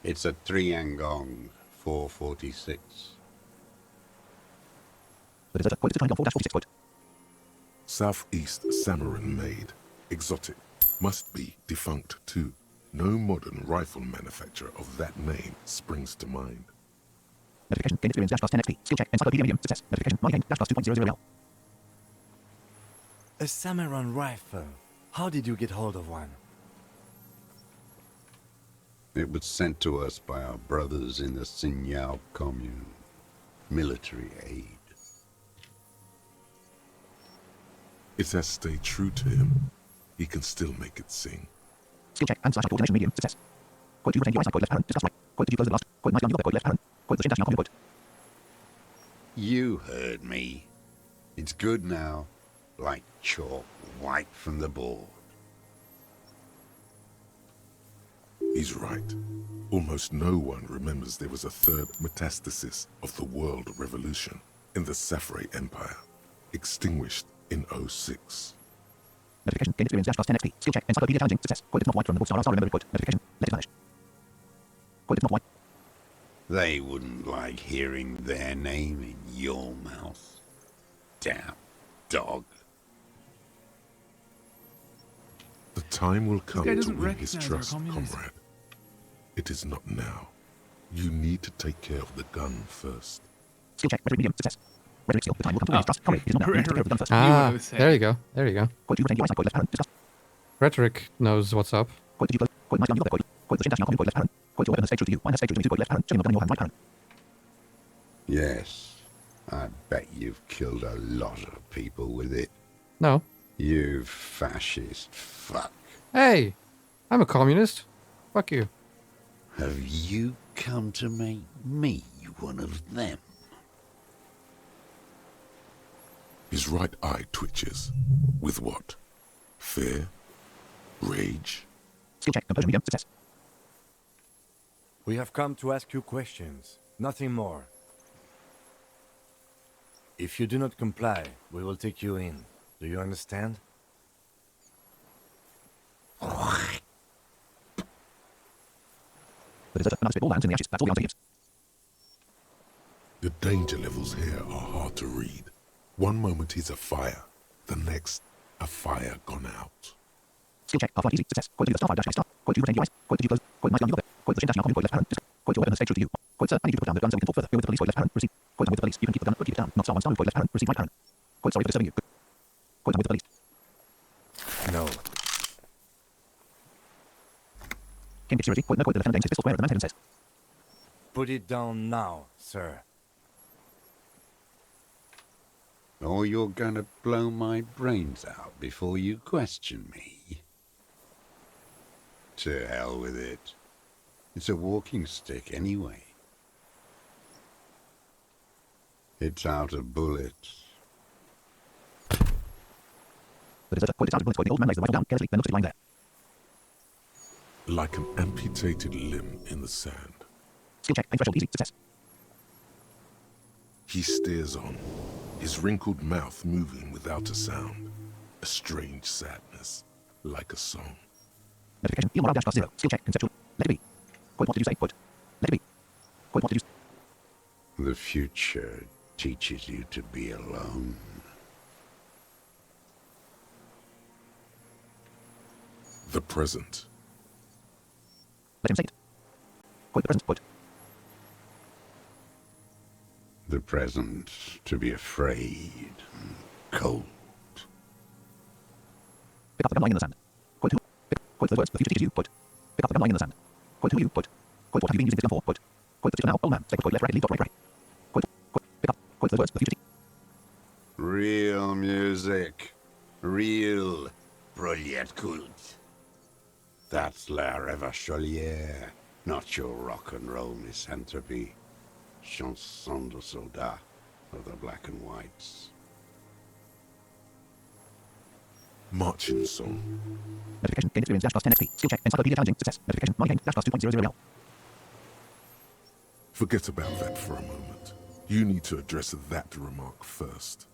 It's a 3-Angong 446. The deserter. Quote, is the triangle 4 dash 46, quote. Southeast Samaran made. Exotic. Must be defunct too. No modern rifle manufacturer of that name springs to mind. Notification. Gain experience dash plus 10 XP. Skill check. Encyclopedia medium. Success. Notification. Money gain dash plus 2.00L. A Samaran rifle. How did you get hold of one? It was sent to us by our brothers in the Sinyao commune. Military aid. It has stayed true to him. He can still make it sing. Skill check and slash coordination medium. Success. Quote, you retain UI side. Quote, left parent. Discuss right. Quote, did you close the last... Quote, nice gun, you got there. Quote, left parent. Quote, the shin dash now commune, quote. You heard me. It's good now. Like chalk wiped from the board. He's right. Almost no one remembers there was a third metastasis of the world revolution in the Safre Empire, extinguished in 06. Notification. Gain experience dash plus 10 XP. Skill check. Encyclopedia challenging. Success. Quote, it's not white from the book star. Remember it, quote. Notification. Let it vanish. Quote, it's not white. They wouldn't like hearing their name in your mouth. Damn dog. The time will come guy to doesn't win his recognize our trust, communism. comrade. It is not now. You need to take care of the gun first. Skill check. Rhetoric medium. Success. Rhetoric skill. The time will come to win his trust. Comrade. It is not now. You need to take care of the gun first. Knew what I Ah, was saying. there you go. There you go. Quote, you retain UI side. Quote, left parent. Discuss. Rhetoric knows what's up. Quote, did you close... Quote, nice gun, you got there, quote. Quote, the shin dash now commune, quote, left parent. Quote, your weapon has stayed true to you. Mine has stayed true to me too, quote, left parent. Showing your gun in your hand, right parent. Yes, I bet you've killed a lot of people with it. No. You fascist fuck. Hey, I'm a communist. Fuck you. Have you come to make me one of them? His right eye twitches. With what? Fear? Rage? Skill check. Composure medium. Success. We have come to ask you questions, nothing more. If you do not comply, we will take you in. Do you understand? The deserter and spit all lands in the ashes. That's all the answer gives. The danger levels here are hard to read. One moment he's a fire, the next, a fire gone out. Skill check. Half-life easy. Success. Quote to the star 5 dash star. Quote to retain your eyes. Quote to you close. Quote nice young there. Quote the shin dash now. Quote left parent. Quote your weapon has stayed true to you. Quote sir, I need you to put down the gun so we can talk further. Go with the police. Quote left parent. Receive. Quote I'm with the police. You can keep the gun, but keep it down. Not star 1 star. Quote left parent. Receive right parent. Quote sorry for disturbing you. Quote I'm with the police. No. Cambridge security. Quote no. Quote the lieutenant aims his pistol square at the man's head and says. Put it down now, sir. Or you're gonna blow my brains out before you question me. To hell with it. It's a walking stick anyway. It's out of bullets. The deserter. Quote it's out of bullets. Quote the old man lays the rifle down carelessly, then looks at it lying there. Like an amputated limb in the sand. Skill check. Pain threshold easy. Success. He stares on, his wrinkled mouth moving without a sound. A strange sadness, like a song. Notification. Heal morale dash plus 0. Skill check. Conceptual. Let it be. Quote what did you say? Quote. Let it be. Quote what did you say? The future teaches you to be alone. The present. Let him say it. Quote the present. Quote. The present to be afraid, cold. Pick up the gun lying in the sand. Quote who? Quote the words. The future teaches you. Quote. Pick up the gun lying in the sand. Quote who are you? Quote. Quote what have you been using this gun for? Quote. Quote the future now. Old man. Say quote left right leave dot right right. Quote. Quote. Pick up. Quote the words. The future. Real music. Real. Brilliant kult. That's La Revachol, not your rock and roll misanthropy. Chanson de soldat of the black and whites. Marching song. Notification. Gain experience dash plus 10 XP. Skill check. Encyclopedia challenging. Success. Notification. Money gain dash plus 2.00 real. Forget about that for a moment. You need to address that remark first.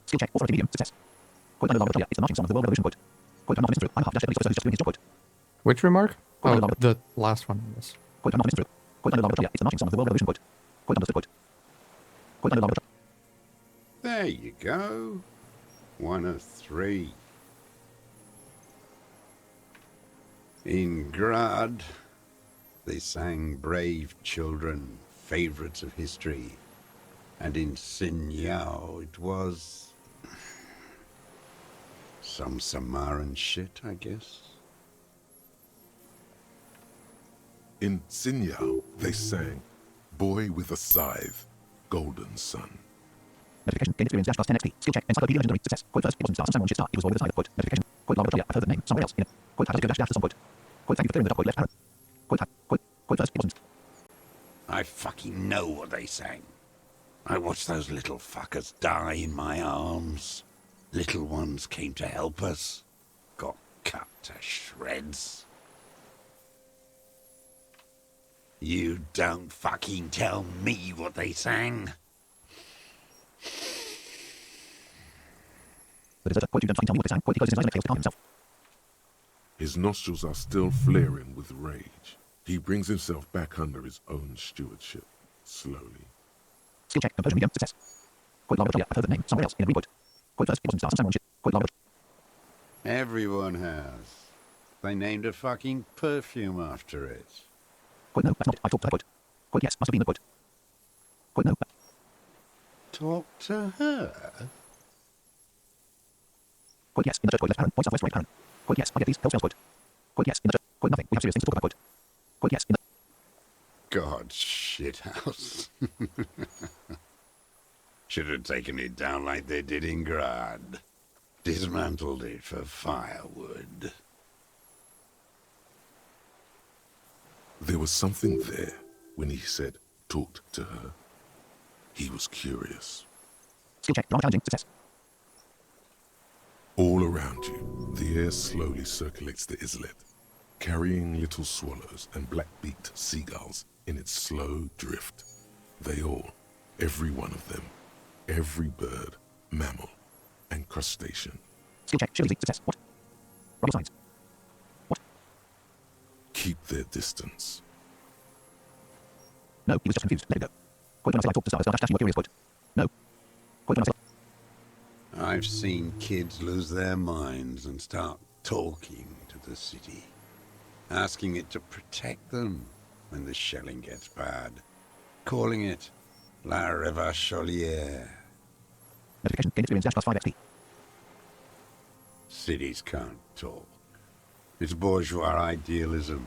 Skill check. Authority medium. Success. Quote I'm no longer Toya. It's the marching song of the world revolution. Quote. Quote I'm not listening through. I'm a half dash police officer who's just doing his job. Quote. Which remark? Quote, Oh, the last one. Yes. Quote I'm not listening through. Quote I'm no longer Toya. It's the marching song of the world revolution. Quote. Quote understood. Quote. Quote I'm no longer There you go. 1 of 3. In Grad, they sang Brave Children, Favorites of History. And in Sinyao, it was some Samaran shit, I guess. In Sinyao, they sang, Boy with a Scythe, Golden Sun. Notification. Gain experience dash plus 10 XP. Skill check. Encyclopedia legendary. Success. Quote first. It wasn't star. Someone shit star. It was war with a side. Quote. Notification. Quote Lava Toya. I've heard the name. Somewhere else. In it. Quote how does it go dash dash to some quote. Quote thank you for clearing the top. Quote left parent. Quote quote first. It wasn't. I fucking know what they sang. I watched those little fuckers die in my arms. Little ones came to help us. Got cut to shreds. You don't fucking tell me what they sang. The deserter. Quote you don't fucking tell me what they sang. Quote he closes his eyes and exhales to calm himself. His nostrils are still flaring with rage. He brings himself back under his own stewardship, slowly. Skill check. Composure medium. Success. Quote Lava Toya. I've heard the name. Somewhere else. In a quote. Quote first. It wasn't star. Someone shit. Quote Lava. Everyone has. They named a fucking perfume after it. Quote no. That's not it. I talked to her. Quote. Quote yes. Must have been the quote. Quote no. Talk to her? Quote yes. In the church. Quote left parent. Point southwest right parent. Quote yes. I get these. Health spells. Quote. Quote yes. In the church. Quote nothing. We have serious things to talk about. Quote. Quote yes. In the God, shithouse. Should have taken it down like they did in Grad. Dismantled it for firewood. There was something there when he said, talked to her. He was curious. Skill check. Drama challenging. Success. All around you, the air slowly circulates the islet, carrying little swallows and black-beaked seagulls in its slow drift. They all, every one of them, every bird, mammal, and crustacean. Skill check. Shield easy. Success. What? Roll your signs. What? Keep their distance. No, he was just confused. Let it go. Quote when I say I talk to stars, dash you were curious. Quote. No. Quote when I say I've seen kids lose their minds and start talking to the city, asking it to protect them when the shelling gets bad, calling it La Revacholière. notification. Gain experience dash plus 5 XP. Cities can't talk. It's bourgeois idealism.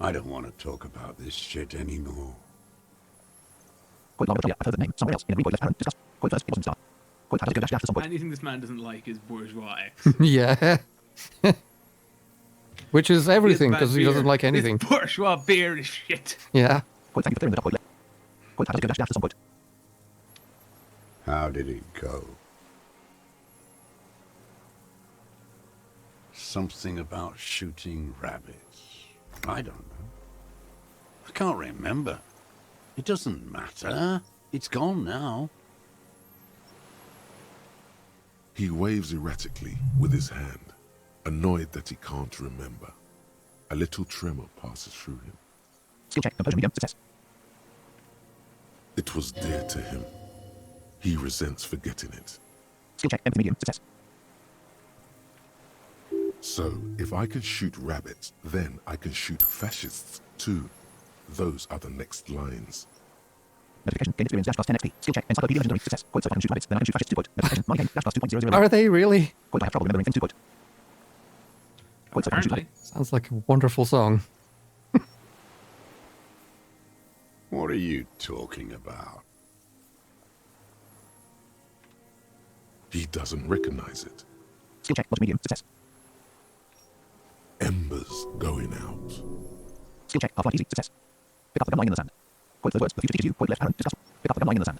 I don't want to talk about this shit anymore. Quote Laura I've heard the name somewhere else in a read. Quote left parent. Discuss. Quote first. It wasn't star. Quote how does it go dash to some quote. Anything this man doesn't like is bourgeois X. Yeah. Which is everything, This bad because he doesn't beer. like anything. This bourgeois beer is shit. Yeah. Quote thank you for clearing the top. Quote left. Quote how does it go dash to some quote. How did it go? Something about shooting rabbits. I don't know. I can't remember. It doesn't matter. It's gone now. He waves erratically with his hand, annoyed that he can't remember. A little tremor passes through him. Skill check. Composure medium. Success. It was dear to him. He resents forgetting it. Skill check. Empathy medium. Success. So, if I can shoot rabbits, then I can shoot fascists too. Those are the next lines. Notification. Gain experience dash plus 10 XP. Skill check. Encyclopedia legendary. Success. Quote so if I can shoot rabbits, then I can shoot fascists too. Quote. Notification. Money gain dash plus 2.00. Are they really? Quote I have trouble remembering things too. Quote. Quote so if I can shoot Apparently. Sounds like a wonderful song. What are you talking about? He doesn't recognize it. skill check. Logic medium. Success. Embers going out. Skill check. Half-life easy. Success. Pick up the gun lying in the sand. Quote those words. The future teaches you. Quote left parent. Discuss. Pick up the gun lying in the sand.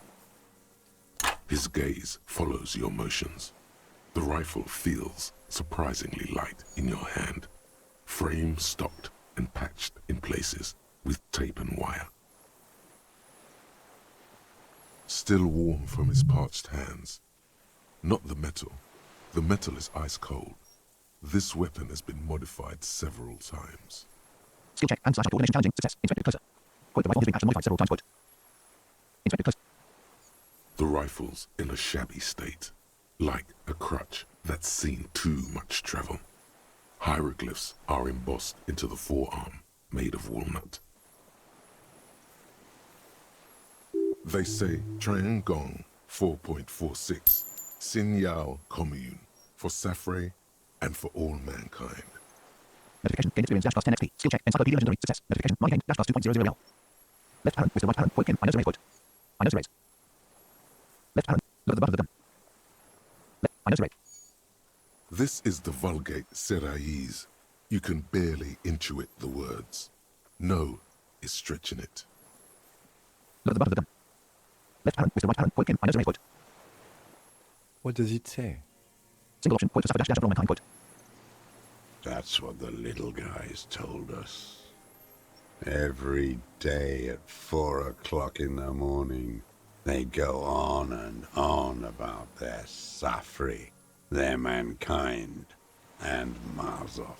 His gaze follows your motions. The rifle feels surprisingly light in your hand. Frame stocked and patched in places with tape and wire. Still warm from his parched hands. Not the metal. The metal is ice cold. This weapon has been modified several times. Skill check. And/slash coordination challenging. Success. Inspected closer. Quote the rifle has been patched and modified several times. Quote. Inspected closer. The rifle's in a shabby state, like a crutch that's seen too much travel. Hieroglyphs are embossed into the forearm, made of walnut. They say Triangong 4.46, Sin Yao Commune, for Safre and for all mankind. Notification. Gain experience dash plus 10 XP. Skill check. Encyclopedia legendary. Success. Notification. Money gain dash plus 2.00 real. Left parent with the right parent. Quote Kim. I know the raise. Quote. I know the raise. Left parent. Look at the butt of the gun. I know the raise. This is the Vulgate Seraïs. You can barely intuit the words. No is stretching it. Look at the butt of the gun. Left parent with the right parent. Quote Kim. I know the raise. Quote. What does it say? Single option. Quote for dash dash all mankind. Quote. That's what the little guys told us. Every day at 4 o'clock in the morning, they go on and on about their Safri, their mankind, and Mazov.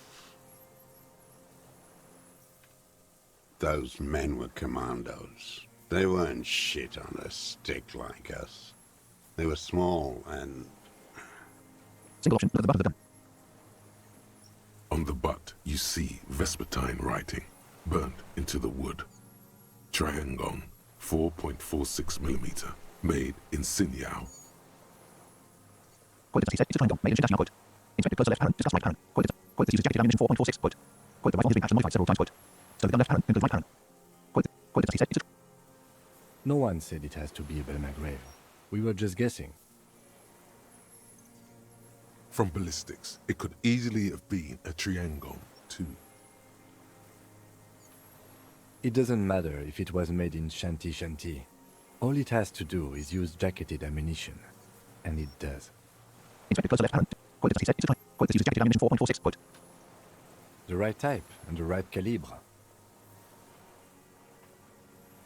Those men were commandos. They weren't shit on a stick like us. They were small and... Single option. Look at the butt of the gun. On the butt, you see Vespertine writing, burnt into the wood. Triangong 4.46mm, made in Sinyao. Quote he said it's a triangle made in Shindash. Quote. Inspected closer left parent. Discuss right parent. Quote this uses jacket ammunition 4.46. Quote. Quote the rifle has been patched and modified several times. Quote. So the gun left parent includes right parent. Quote he said it's a... No one said it has to be a Belma grave. We were just guessing. From ballistics, it could easily have been a triangle, too. It doesn't matter if it was made in Shanty Shanty. All it has to do is use jacketed ammunition. And it does. Inspector close left hand. Quote the set. Quote uses jacketed ammunition 4.46. Quote. The right type and the right calibre.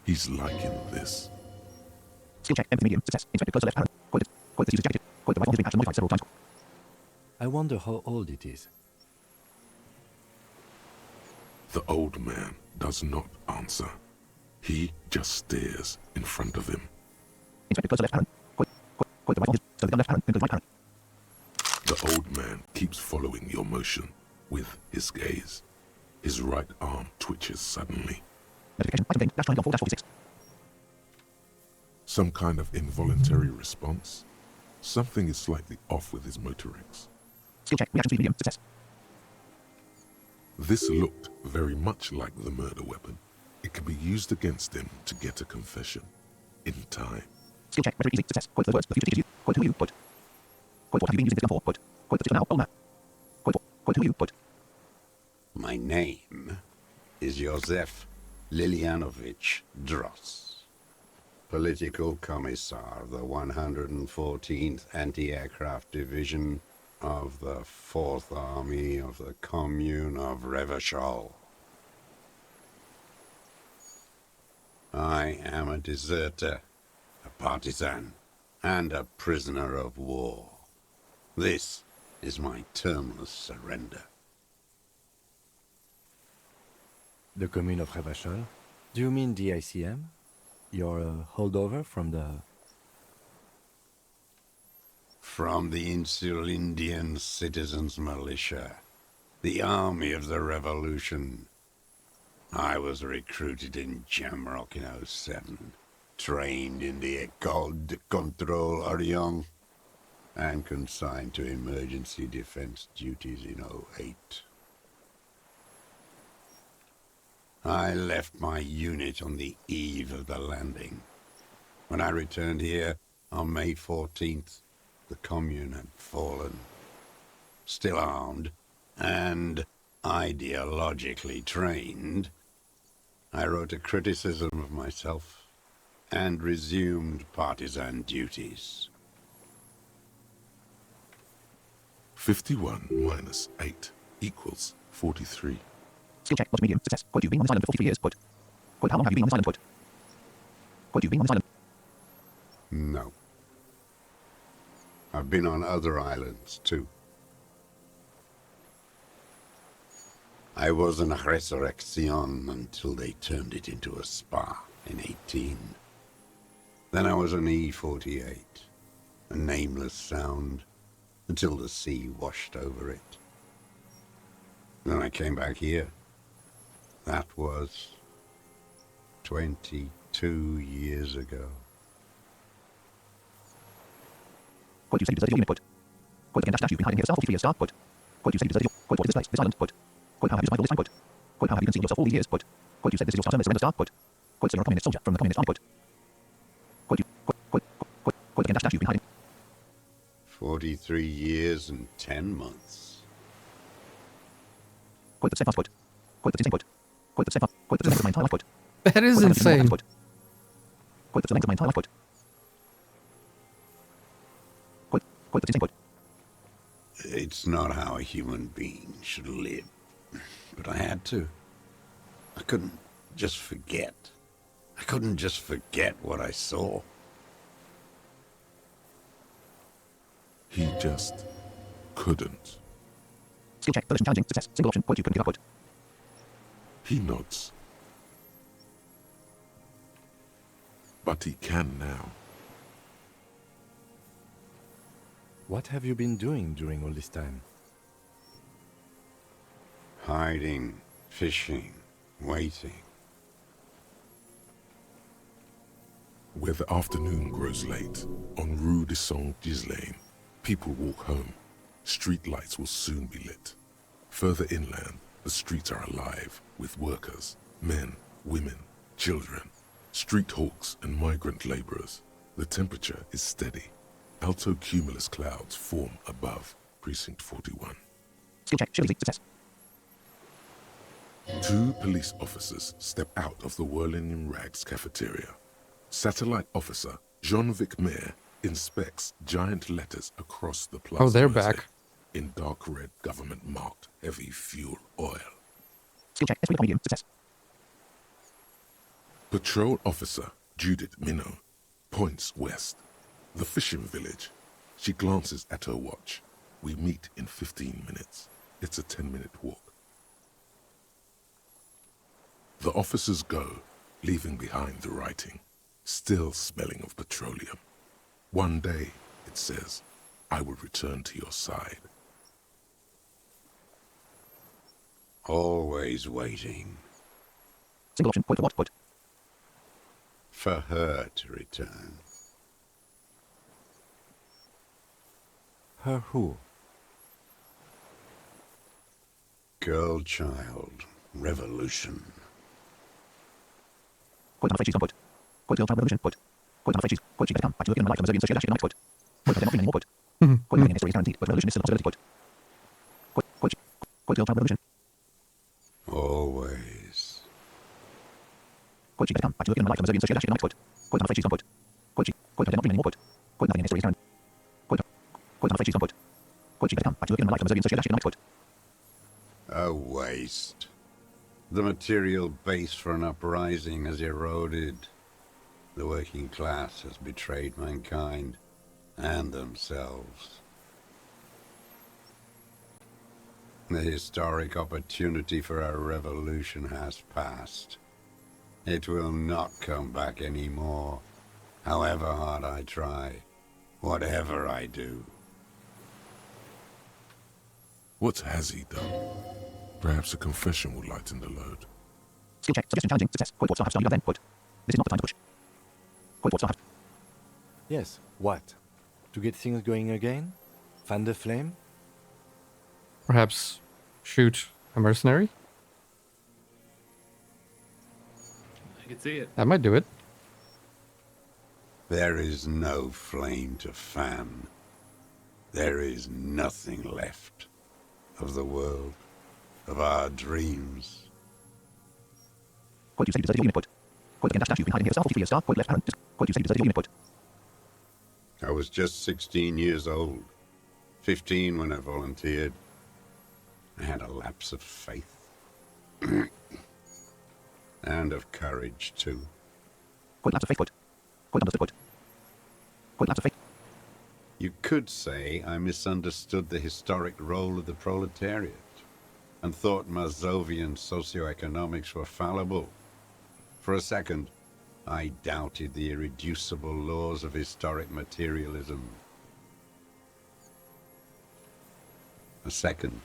He's liking this. Skill check. Empathy medium. Success. Inspector close left hand. Quote this uses jacketed. Quote the rifle has been patched and modified several times. I wonder how old it is. The old man does not answer. He just stares in front of him. Inspector close left hand. Quote the rifle has so the gun left hand and goes right hand. The old man keeps following your motion with his gaze. His right arm twitches suddenly. Notification. Item gained. Dash triangle 4-46. Some kind of involuntary response. Something is slightly off with his motorics. Skill check. Reaction speed medium. Success. This looked very much like the murder weapon. It can be used against him to get a confession. In time. Skill check. Rhetoric easy. Success. Quote the words the future teaches you. Quote who you. Quote. Quote what have you been using this gun for. Quote. Quote the now. Old man. Quote who you. Quote. My name is Josef Lilianovich Dross, Political Commissar of the 114th Anti-Aircraft Division of the 4th Army of the Commune of Revachol. I am a deserter, a partisan, and a prisoner of war. This is my termless surrender. The commune of Revachol? Do you mean the ICM? You're a holdover from the... From the Insular Indian Citizens Militia, the army of the revolution. I was recruited in Jamrock in 07, trained in the École de Contrôle Orient, and consigned to emergency defense duties in 08. I left my unit on the eve of the landing. When I returned here on May 14th, the commune had fallen. Still armed and ideologically trained, I wrote a criticism of myself and resumed partisan duties. 51 minus 8 equals 43. Skill check. Logic medium. Success. Quote you've been on this island for 43 years. Quote. Quote how long have you been on this island? Quote. Quote you've been on this island. No. I've been on other islands, too. I was in a resurrection until they turned it into a spa in 18. Then I was an E-48, a nameless sound, until the sea washed over it. Then I came back here. That was 22 years ago. Quote you say you deserted your unit. Quote. Quote again dash you've been hiding here yourself 43 years. Start. Quote. Quote you say you deserted your. Quote what is this place? This island. Quote. Quote how have you survived all this time? Quote. Quote how have you concealed yourself all these years? Quote. Quote you said this is your term. Surrender. Start. Quote. Quote so you're a communist soldier from the communist army. Quote. Quote you. Quote again dash you've been hiding. 43 years and 10 months. Quote the same fast. Quote. Quote that's insane. Quote. Quote the same fast. Quote that's the length of my entire life. Quote. That is insane. Quote. Quote that's the length of my entire life. Quote. Quote that's insane. Quote. It's not how a human being should live. But I had to. I couldn't just forget. I couldn't just forget what I saw. He just couldn't. Skill check. Solution challenging. Success. Single option. Quote you couldn't give up. Quote. He nods. But he can now. What have you been doing during all this time? Hiding, fishing, waiting. Where the afternoon grows late, on Rue de Saint-Ghislain, people walk home. Street lights will soon be lit. Further inland, the streets are alive with workers, men, women, children, street hawks and migrant laborers. The temperature is steady. Alto cumulus clouds form above. Precinct 41. Skill check. Shield easy. Success. 2 police officers step out of the Whirling in Rags cafeteria. Satellite officer Jean-Vic Mayer inspects giant letters across the plaza. Oh, they're mosaic back. in dark red government-marked heavy fuel oil. Skill check. S3 medium. Success. Patrol officer Judith Minot points west. The fishing village. She glances at her watch. We meet in 15 minutes. It's a 10-minute walk. The officers go, leaving behind the writing, still smelling of petroleum. One day, it says, I will return to your side. Always waiting Single option. Point for what? Point. for her to return. Her who? Girl child. Revolution. Point on the cheese on point. Point girl time revolution. Point. Point on the cheese. Point she gets down. Back to the life of Brazilian social night. Point. Point of anymore. Point. Point million history is guaranteed, but revolution is still a possibility. Point. Point girl time revolution. Always. Point she gets down. Back to the life of Brazilian social night. Point. Point on the cheese on point. Point she. Point of anymore. Point. Point million history is guaranteed. Point. Point on the cheese on point. Point she gets down. Back to the life of Brazilian social night. Point. A waste. The material base for an uprising has eroded. The working class has betrayed mankind and themselves. The historic opportunity for a revolution has passed. It will not come back anymore, however hard I try, whatever I do. What has he done? Perhaps a confession will lighten the load. Skill check. Suggestion challenging. Success. Point. Still have started then. Point. This is not the time to push. Point. Still have. Yes, what? To get things going again? Fan the flame? Perhaps shoot a mercenary? I can see it. That might do it. There is no flame to fan. There is nothing left of the world, of our dreams. Point. You say you deserted your unit. Point. Point again. Dash. You've been hiding here yourself. 43 years. Start. Point left. Aaron. Point. You say you deserted your unit. Point. I was just 16 years old, 15 when I volunteered. I had a lapse of faith. And of courage, too. Point. Lapse of faith. Point. Point. Understood. Point. Point. Lapse of faith. You could say I misunderstood the historic role of the proletariat and thought Mazovian socioeconomics were fallible. For a second, I doubted the irreducible laws of historic materialism. A second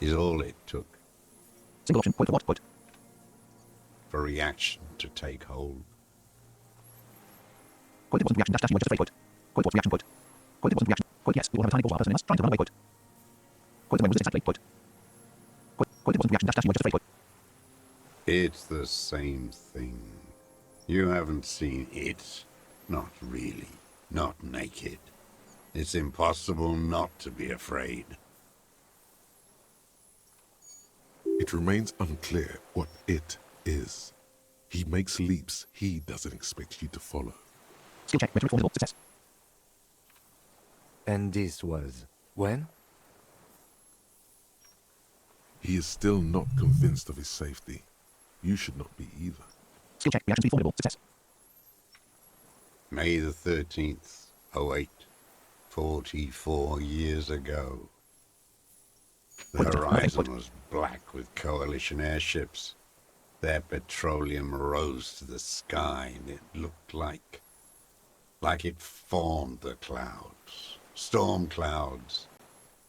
is all it took Single option. Point for what? Point. for reaction to take hold. Point. It wasn't reaction. Dash. You were just afraid. Point. Point. What's reaction? Point. Point. It wasn't reaction. Point. Yes. We will have a tiny bourgeois person in us trying to run away. Point. Point. When was this exactly? Point. Point. Point. It wasn't reaction. Dash. You were just afraid. Point. It's the same thing. You haven't seen it. Not really. Not naked. It's impossible not to be afraid. It remains unclear what it is. He makes leaps he doesn't expect you to follow. Skill check. Rhetoric formidable. Success. And this was when? He is still not convinced of his safety. You should not be either. Skill check. Reaction speed formidable. Success. May the 13th, 08, 44 years ago. The horizon was black with coalition airships. Their petroleum rose to the sky, and it looked like it formed the clouds, storm clouds.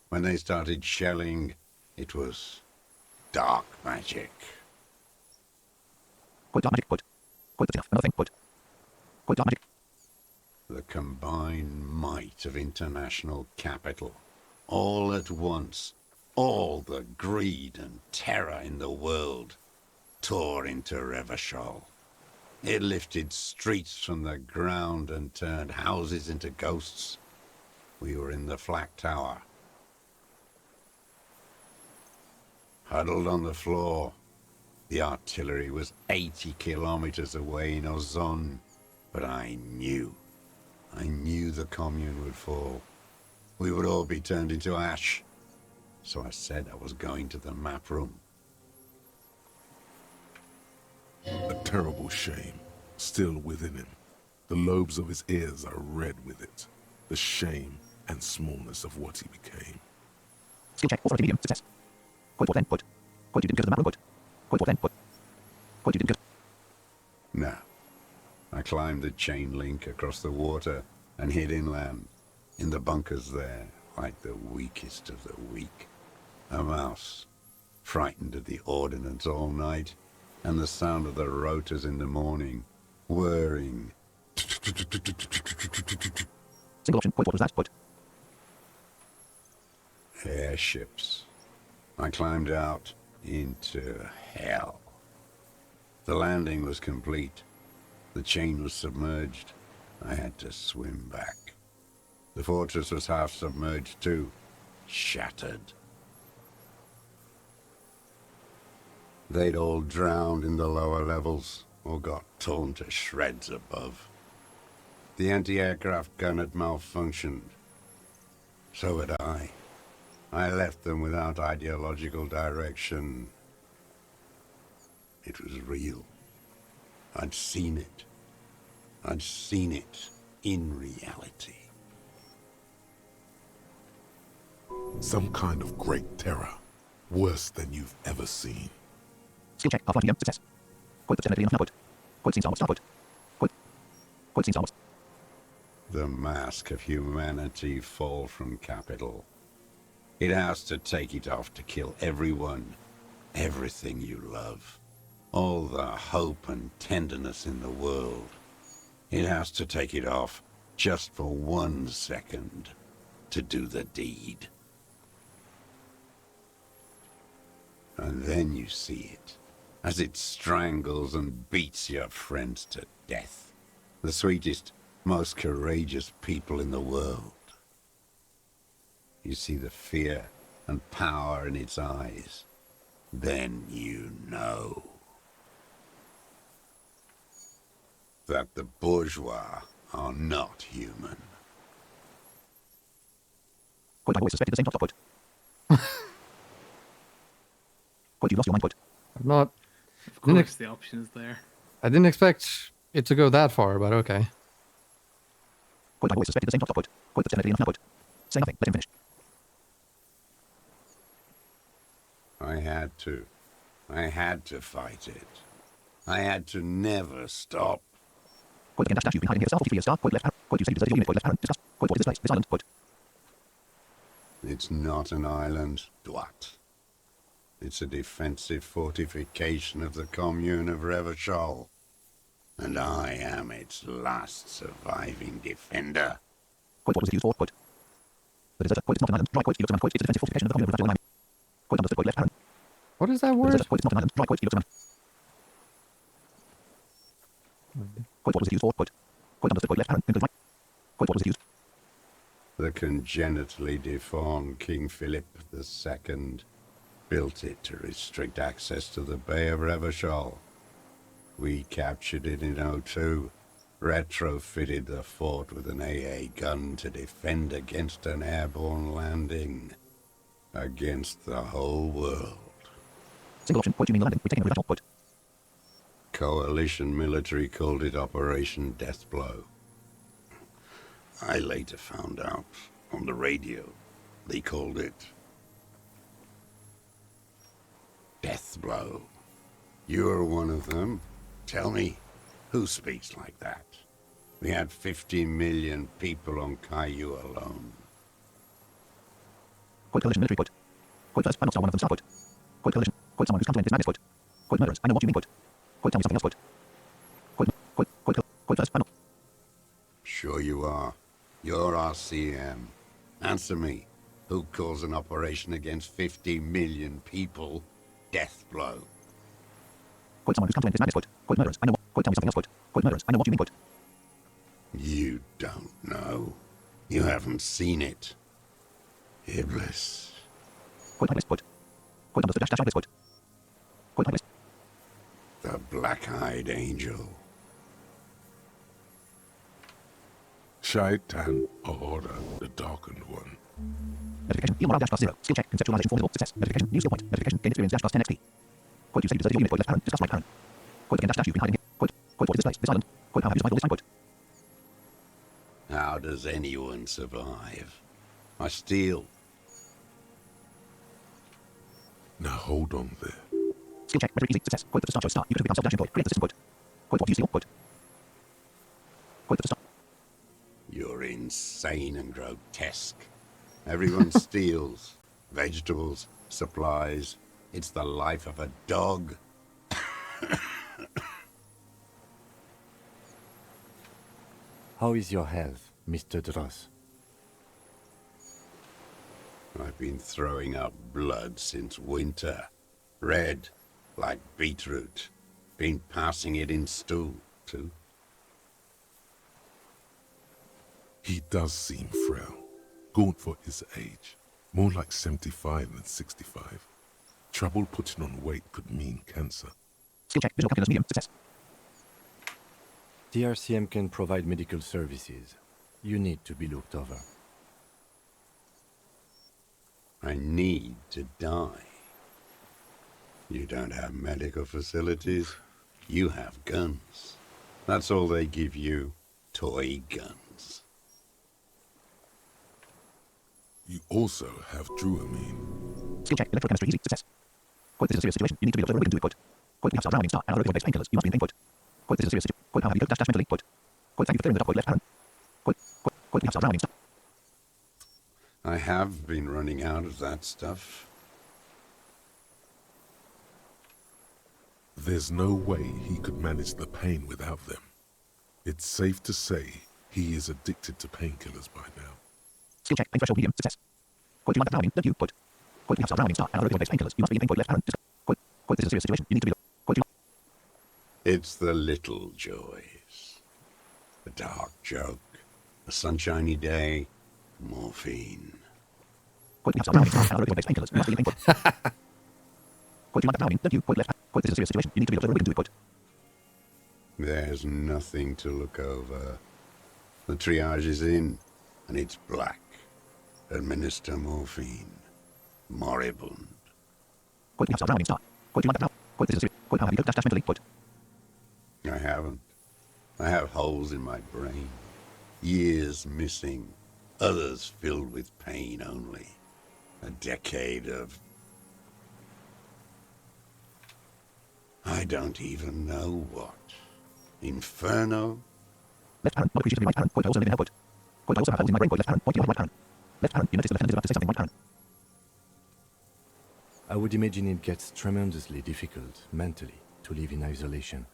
When they started shelling, it was dark magic. Point. Dark magic. Point. Point. That's enough. Another thing. Point. Point. Dark magic. The combined might of international capital, all at once, all the greed and terror in the world, tore into Revachol. It lifted streets from the ground and turned houses into ghosts. We were in the flak tower, huddled on the floor. The artillery was 80 kilometers away in Ozon, but I knew the commune would fall. We would all be turned into ash. So I said I was going to the map room. A terrible shame, still within him. The lobes of his ears are red with it. The shame and smallness of what he became. Skill check, authority medium, success. Point 4 then, put. Point you didn't go to the map room, put. Point 4 then, put. Point you didn't go. No. I climbed the chain link across the water and hid inland, in the bunkers there, like the weakest of the weak. A mouse, frightened of the ordnance all night, and the sound of the rotors in the morning, whirring. Single option, point 4 was that, put. Airships. I climbed out into hell. The landing was complete. The chain was submerged. I had to swim back. The fortress was half submerged too, shattered. They'd all drowned in the lower levels, or got torn to shreds above. The anti-aircraft gun had malfunctioned. So had I. I left them without ideological direction. It was real. I'd seen it. I'd seen it in reality. Some kind of great terror, worse than you've ever seen. Skill check, half-life medium, success. Point definitely enough now, put. Point seems almost, put. Point seems almost. The mask of humanity fall from capital. It has to take it off to kill everyone, everything you love. All the hope and tenderness in the world. It has to take it off just for 1 second to do the deed. And then you see it, as it strangles and beats your friends to death. The sweetest, most courageous people in the world. You see the fear and power in its eyes. Then you know that the bourgeois are not human. Point I've always suspected the same top, put. Point you lost your mind, put. I'm not. Of course, the option is there. I didn't expect it to go that far, but okay. Point I've always suspected the same top, put. Point that's definitely enough now, put. Say nothing, let him finish. I had to. I had to fight it. I had to never stop. Point again, dash, you've been hiding here yourself, 43 years, star. Point left arrow. Point you say you deserted your unit, point left arrow. Discuss. Point what is this place, this island, put. It's not an island, Dwat. It's a defensive fortification of the commune of Revachol. And I am its last surviving defender. Point what was it used for, put. The deserter, point it's not an island, dry point, you look around, point it's a defensive fortification of the commune of Revachol. Point understood, point left arrow. What is that The word? deserter, point it's not an island, dry point, you look around. Point what was it used for, put. Point understood, point left arrow, and go right. Point what was it used. The congenitally deformed King Philip II built it to restrict access to the Bay of Revachol. We captured it in '02, retrofitted the fort with an AA gun to defend against an airborne landing. Against the whole world. Single option, point you mean landing, retaking Revachol, put. Coalition military called it Operation Deathblow. I later found out on the radio they called it Deathblow. You're one of them. Tell me, who speaks like that? We had 50 million people on Caillou alone. Point coalition military, put. Point first, I'm not star, one of them, star, put. Point coalition, point someone who's come to end his madness, put. Point murderers, I know what you mean, put. Point tell me something else, put. Point first, I'm not. Sure you are. You're RCM. Answer me. Who calls an operation against 50 million people Deathblow? Point someone who's come to end his madness, put. Point murderers, I know what. Point tell me something else, put. Point murderers, I know what you mean, put. You don't know. You haven't seen it. Iblis. Point high list, put. Point Point under dash dash point. Point high list. The black-eyed angel. Shaitan Ahura, the Darkened One. Notification. Heal morale dash plus 0. Skill check. Conceptualization formidable. Success. Notification. New skill point. Notification. Gain experience dash plus 10 XP. Point 2 save deserted your unit. Point left parent. Discuss right parent. Point again dash dash you've been hiding here. Point 4 to this place. This island. Point how have you survived all this time. Point. How does anyone survive? I steal. Now hold on there. Skill check. Rhetoric easy. Success. Point at the start. Choice start. You could have become self-dashing point. Create the system point. Point what do you steal? Point. Point at the start. You're insane and grotesque. Everyone steals. Vegetables, supplies. It's the life of a dog. How is your health, Mr. Dross? I've been throwing up blood since winter. Red, like beetroot. Been passing it in stool, too. He does seem frail. Gaunt for his age. More like 75 than 65. Trouble putting on weight could mean cancer. Skill check. Visual calculus medium. Success. TRCM can provide medical services. You need to be looked over. I need to die. You don't have medical facilities. You have guns. That's all they give you. Toy guns. You also have Druamine. Skill check. Electrochemistry easy. Success. Point this is a serious situation. You need to be able to look into it. Point we have surrounding star and our opioid-based painkillers. You must be in pain. Point this is a serious situation. Point how have you dash dash mentally. Point thank you for clearing the top. Point left parent. Point we have surrounding star. I have been running out of that stuff. There's no way he could manage the pain without them. It's safe to say he is addicted to painkillers by now. Skill check. Pain threshold medium. Success. Point you like surrounding. Don't you? Point we have surrounding star and our opioid-based painkillers. You must be in pain. Point left parent. Point this is a serious situation. You need to be point you. It's the little joys. A dark joke. A sunshiny day. Morphine. Point we have surrounding star and our opioid-based painkillers. You must be in pain. Point you like surrounding. Don't you? Point left. Point this is a serious situation. You need to be able to look into it. Point. There's nothing to look over. The triage is in, and it's black. Administer morphine. Moribund. Point we have surrounding star. Point you like now. Point this is a serious. Point how have you dash dash mentally. Point. I haven't. I have holes in my brain. Years missing. Others filled with pain only. A decade of... I don't even know what. Inferno? Left parent. Not appreciative of right parent. Point I also live in hell. Point I also have holes in my brain. Point left parent. Point you have right parent. Left parent. You notice the left hand is about to say something. Right parent. I would imagine it gets tremendously difficult, mentally, to live in isolation.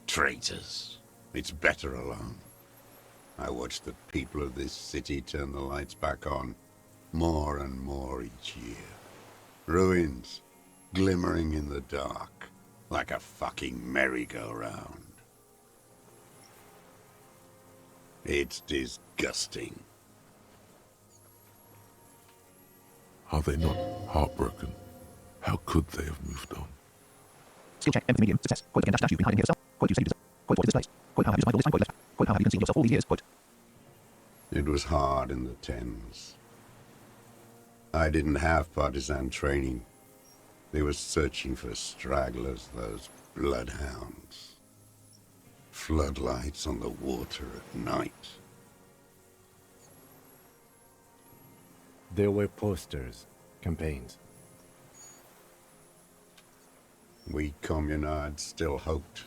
Traitors. It's better alone. I watch the people of this city turn the lights back on, more and more each year. Ruins, glimmering in the dark, like a fucking merry-go-round. It's disgusting. Are they not heartbroken? How could they have moved on? Skill check. Empathy medium. Success. Point again dash dash. You've been hiding here yourself. Point you say you deserve. Point what is this place? Point how have you survived all this time. Point left. Point how have you concealed yourself all these years. Point. It was hard in the Thames. I didn't have partisan training. They were searching for stragglers, those bloodhounds. Floodlights on the water at night. There were posters, campaigns. We communards still hoped,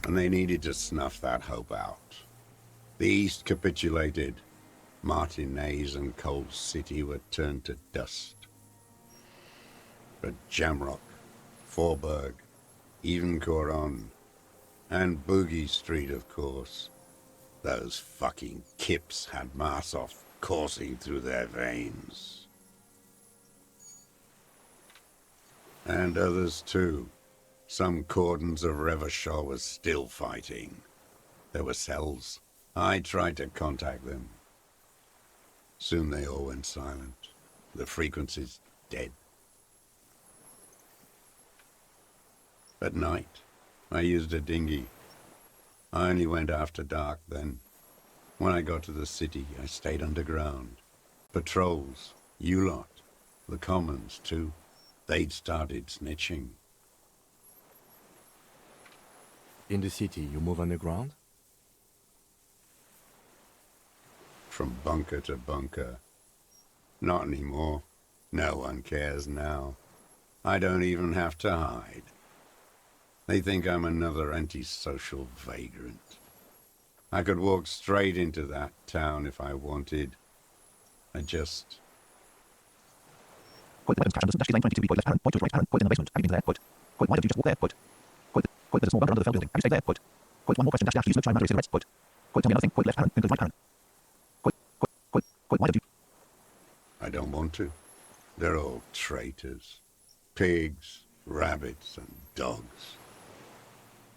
and they needed to snuff that hope out. The East capitulated. Martinez and Cold City were turned to dust. But Jamrock, Forburg, even Coron, and Boogie Street, of course. Those fucking kips had Marsoff coursing through their veins. And others too. Some cordons of Revachol was still fighting. There were cells. I tried to contact them. Soon they all went silent. The frequency's dead. At night, I used a dinghy. I only went after dark then. When I got to the city, I stayed underground. Patrols, you lot, the commons too. They'd started snitching. In the city, you move underground? From bunker to bunker. Not anymore. No one cares now. I don't even have to hide. They think I'm another antisocial vagrant. I could walk straight into that town if I wanted. I just... Point the weapons cache on the lane 22B. Point left parent. Point to right parent. Point in the basement. Have you been there? Point. Point why did you just walk there? Point. Point there's a small bunker under the fell building. Have you stayed there? Point. Point one more question. Dash use no time matter cigarettes. Point. Point tell me another thing. Point left parent. Then right parent. Point why did you... I don't want to. They're all traitors. Pigs, rabbits, and dogs.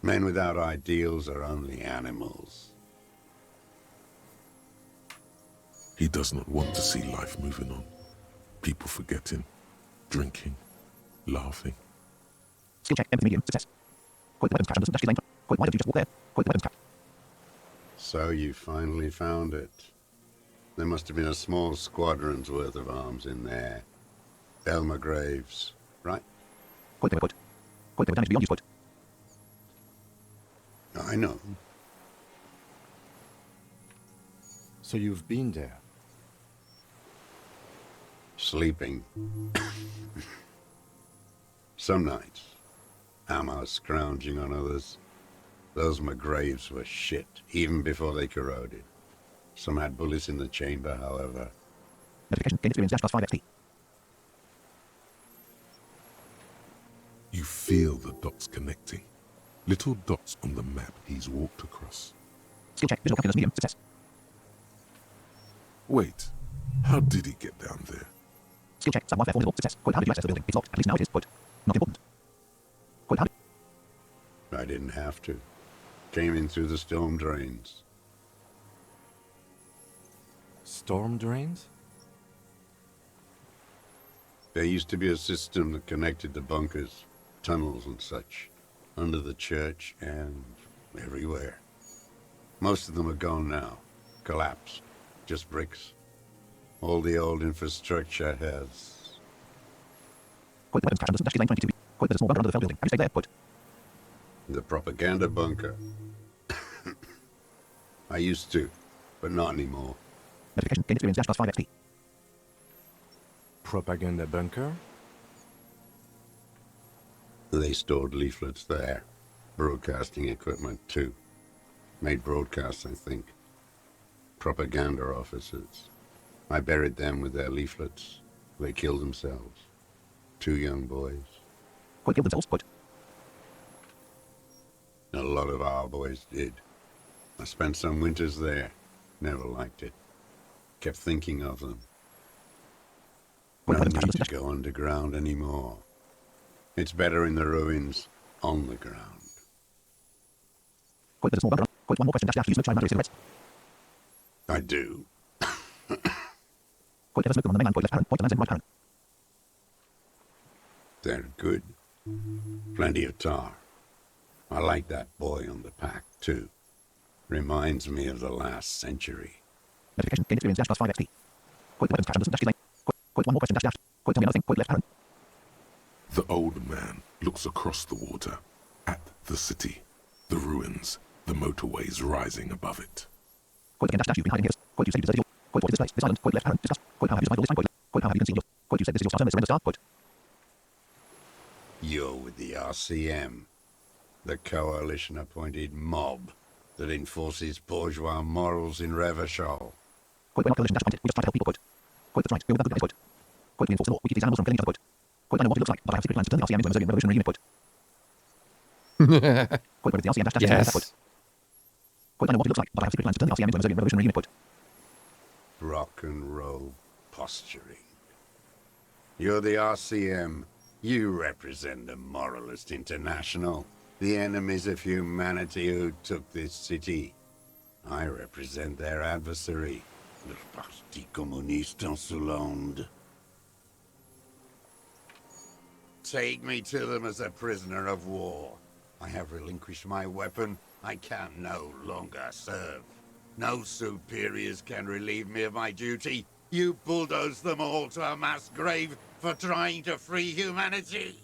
Men without ideals are only animals. He does not want to see life moving on. People forgetting, drinking, laughing. Skill check. Empathy medium. Success. Point the weapons cache on the lane. Point why did you just walk there? Point the weapons cache. So you finally found it. There must have been a small squadron's worth of arms in there. Elmer Graves, right? Point they were put. Point they were damaged beyond use. Point. I know. So you've been there? Sleeping. Some nights. Ammo scrounging on others. Those McGraves were shit, even before they corroded. Some had bullets in the chamber, however. Notification. Gain experience dash plus 5 XP. You feel the dots connecting. Little dots on the map he's walked across. Skill check. Visual calculus medium. Success. Wait, how did he get down there? Skill check. Sub warfare formidable. Success. Point how did you access the building? It's locked. At least now it is. Point. Not important. Point how did... I didn't have to. Came in through the storm drains. Storm drains? There used to be a system that connected the bunkers, tunnels and such, under the church and everywhere. Most of them are gone now. Collapsed. Just bricks. All the old infrastructure has... Point the weapons cache on the lane 22B. Point there's a small bunker under the fell building. Have you stayed there? Point. The propaganda bunker. I used to, but not anymore. Notification. Gain experience dash plus 5 XP. Propaganda bunker? They stored leaflets there. Broadcasting equipment, too. Made broadcasts, I think. Propaganda officers. I buried them with their leaflets. They killed themselves. 2 young boys. Point killed themselves. Point. A lot of our boys did. I spent some winters there. Never liked it. Kept thinking of them. No need to go underground anymore. It's better in the ruins, on the ground. Point there's a small bunker. Point one more question dash use no time matter cigarettes. I do. Point ever smoke them on the mainland. Point left parent. Point the lands in right parent. They're good. Plenty of tar. I like that boy on the pack, too. Reminds me of the last century. Notification. Gain experience dash plus 5 XP. Point the weapons cache on the lane. Point one more question dash. Point tell me another thing. Point left parent. The old man looks across the water, at the city, the ruins, the motorways rising above it. Point again dash. You've been hiding here. Point you say you deserted your... Point what is this place? This island. Point left parent. Discuss. Point how have you survived all this time? Point how have you concealed your... Point you said this is your star. Surrender star. Point. You're with the RCM, the coalition-appointed mob that enforces bourgeois morals in Revachol. Point we're not coalition dash appointed. We just try to help people. Point. Point that's right. We're without good guys. Point. Point we enforce the law. We keep these animals from killing each other. Point. Point I know what it looks like, but I have secret plans to turn the RCM into a Mozambique revolutionary unit. Point. Point where is the RCM dash dash Yes. Point. Point I know what it looks like, but I have secret plans to turn the RCM into a Mozambique revolutionary unit. Point. Rock and roll posturing. You're the RCM. You represent the Moralist International, the enemies of humanity who took this city. I represent their adversary, le Parti communiste insolente. Take me to them as a prisoner of war. I have relinquished my weapon. I can no longer serve. No superiors can relieve me of my duty. You bulldoze them all to a mass grave for trying to free humanity.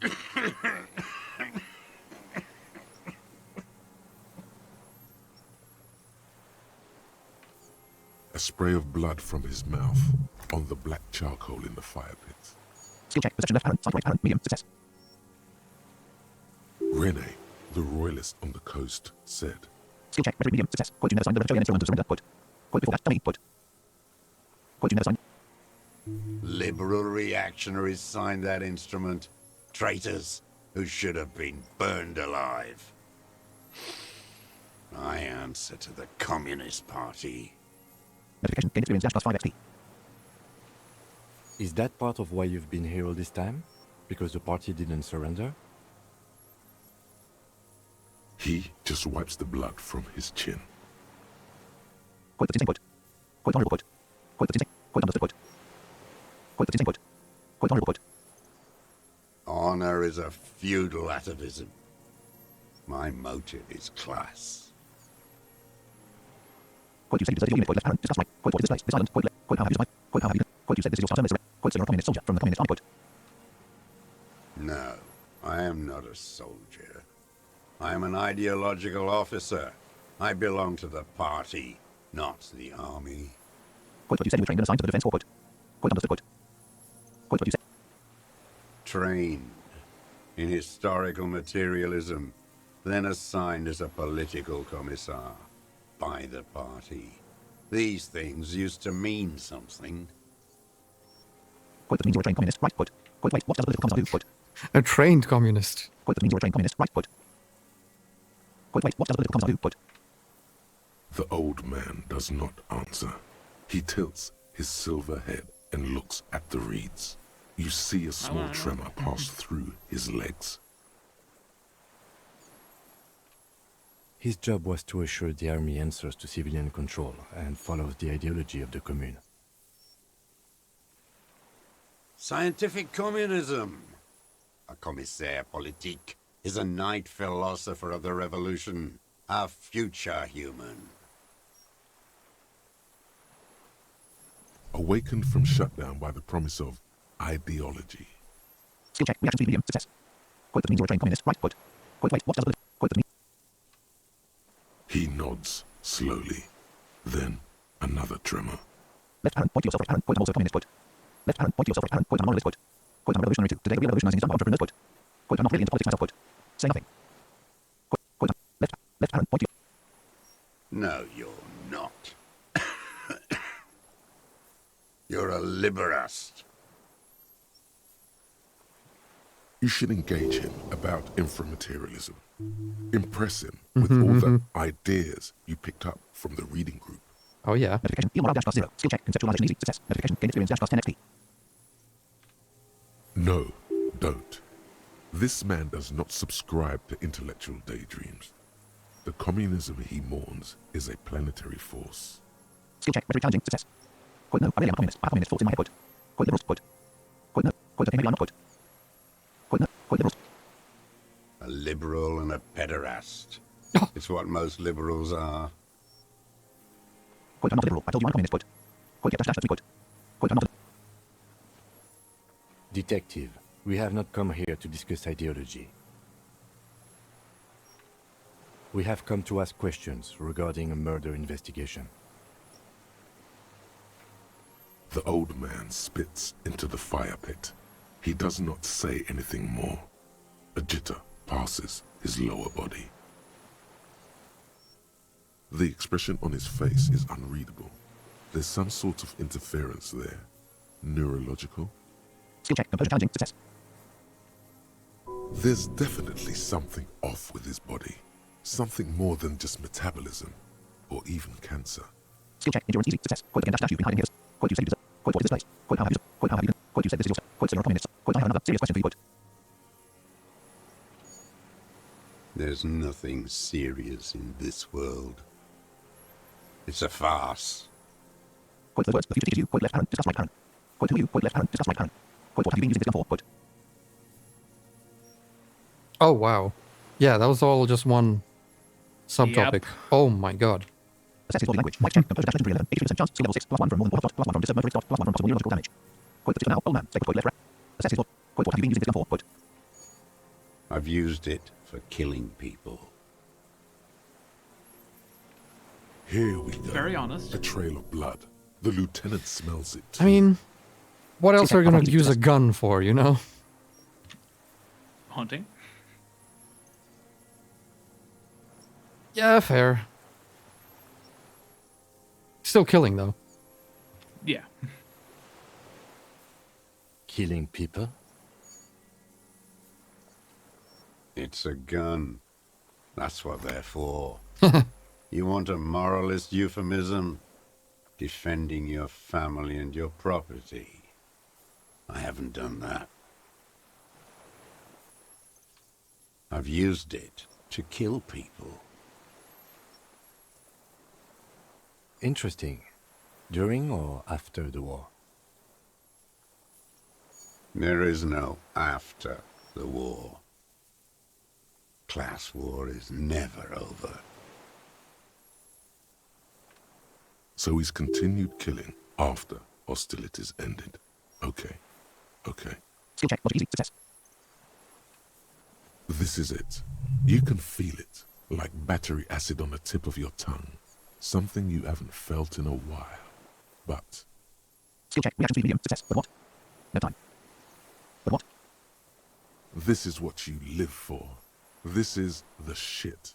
A spray of blood from his mouth on the black charcoal in the fire pit. Skill check. Perception left parent. Side right parent. Medium. Success. Rene, the royalist on the coast, said, Skill check. Rhetoric medium. Success. Quote you never signed the Revachol to surrender. Quote. Quote before that. Dummy. Quote. Quote you never signed. Liberal reactionaries signed that instrument. Traitors who should have been burned alive. I answer to the Communist Party. Notification. Gain experience dash +5 XP. Is that part of why you've been here all this time? Because the party didn't surrender? he just wipes the blood from his chin. Quote the quote. Quote honorable quote. Quote the quote understood quote. Quote the quote. Quote honorable quote. Honor is a feudal atavism. My motive is class. Quote you say you deserve your unit. Quote left parent. Discuss right. Quote what is this place? This island. Quote quote how have you survived? Quote how have you done? Quote you said this is your service. Quote so you're a communist soldier from the communist army. Quote. No, I am not a soldier. I am an ideological officer. I belong to the party, not the army. Quote what you said you were trained and assigned to the defense. Quote. Quote understood quote. Quote what you said. Trained in historical materialism, then assigned as a political commissar by the party. These things used to mean something. Quote that means you're a trained communist. Right. Quote. Quote wait. What does a political commissar do? Quote. A trained communist. Quote that means you're a trained communist. Right. Quote. Quote wait. What does a political commissar do? Quote. The old man does not answer. He tilts his silver head and looks at the reeds. You see a small tremor pass through his legs. His job was to assure the army answers to civilian control and follows the ideology of the commune. Scientific communism. A commissaire politique is a knight philosopher of the revolution, a future human. Awakened from shutdown by the promise of ideology. Skill check. Reaction speed medium. Success. Quote that means you're a trained communist. Right. Quote. Quote wait. What does a political quote that means. He nods slowly. Then another tremor. Left parent. Point to yourself. Right parent. Quote I'm also a communist. Quote. Left parent. Point to yourself. Right parent. Quote I'm a moralist. Quote. Quote I'm revolutionary too. Today we're revolutionizing some entrepreneurs. Quote. Quote I'm not really into politics myself. Quote. Say nothing. Quote. Quote left parent. Point to. No, you're not. You're a liberast. You should engage him about inframaterialism. Impress him with all the ideas you picked up from the reading group. Oh yeah. Notification. Heal morale dash +0. Skill check. Conceptualization easy. Success. Notification. Gain experience dash +10 XP. No, don't. This man does not subscribe to intellectual daydreams. The communism he mourns is a planetary force. Skill check. Rhetoric challenging. Success. Quote no. I really am a communist. I have communist thoughts in my head. Quote. Quote liberals. Quote. Quote no. Quote okay maybe I'm not. Quote. Quote no. Quote liberals. A liberal and a pederast. It's what most liberals are. Quote I'm not a liberal. I told you I'm a communist. Quote. Quote dash dash 3 quote. Quote I'm not a Detective, we have not come here to discuss ideology. We have come to ask questions regarding a murder investigation. The old man spits into the fire pit. He does not say anything more. A jitter passes his lower body. The expression on his face is unreadable. There's some sort of interference there. Neurological. skill check. Composure challenging. Success. There's definitely something off with his body. Something more than just metabolism, or even cancer. Skill check. Endurance easy. Success. Quote again dash dash you've been hiding here. Quote you say you deserve. Quote what is this place? Quote how have you done? Quote how have you done? Quote you said this is your. Quote so you're a communist. Quote I have another serious question for you. Quote. There's nothing serious in this world. It's a farce. Quote the words the future teaches you. Quote left parent. Discuss right parent. Quote who are you? Quote left parent. Discuss right parent. Quote what have you been using this gun for? Quote. Oh, wow. Yeah, that was all just one subtopic. Yep. Oh my god. Assess his body language. Might check. Composure dash legendary 11. 83% chance. Skill level 6. +1 from more than 1 +1 from disturb motor +1 from possible neurological damage. Quote the now. Old man. Take a quote left. Assess his body. Quote what have you been using this gun for? Quote. I've used it for killing people. Here we go. Very honest. A trail of blood. The lieutenant smells it. I mean, what else are you gonna use a gun for, you know? Hunting. Yeah, fair. Still killing, though. Yeah. Killing people? It's a gun. That's what they're for. You want a moralist euphemism? Defending your family and your property. I haven't done that. I've used it to kill people. Interesting. During or after the war? There is no after the war. Class war is never over. So he's continued killing after hostilities ended. Okay. Okay. Skill check. Logic easy. Success. This is it. You can feel it, like battery acid on the tip of your tongue. Something you haven't felt in a while. But Skill check. Reaction speed medium. Success. But what? No time. But what? this is what you live for. This is the shit.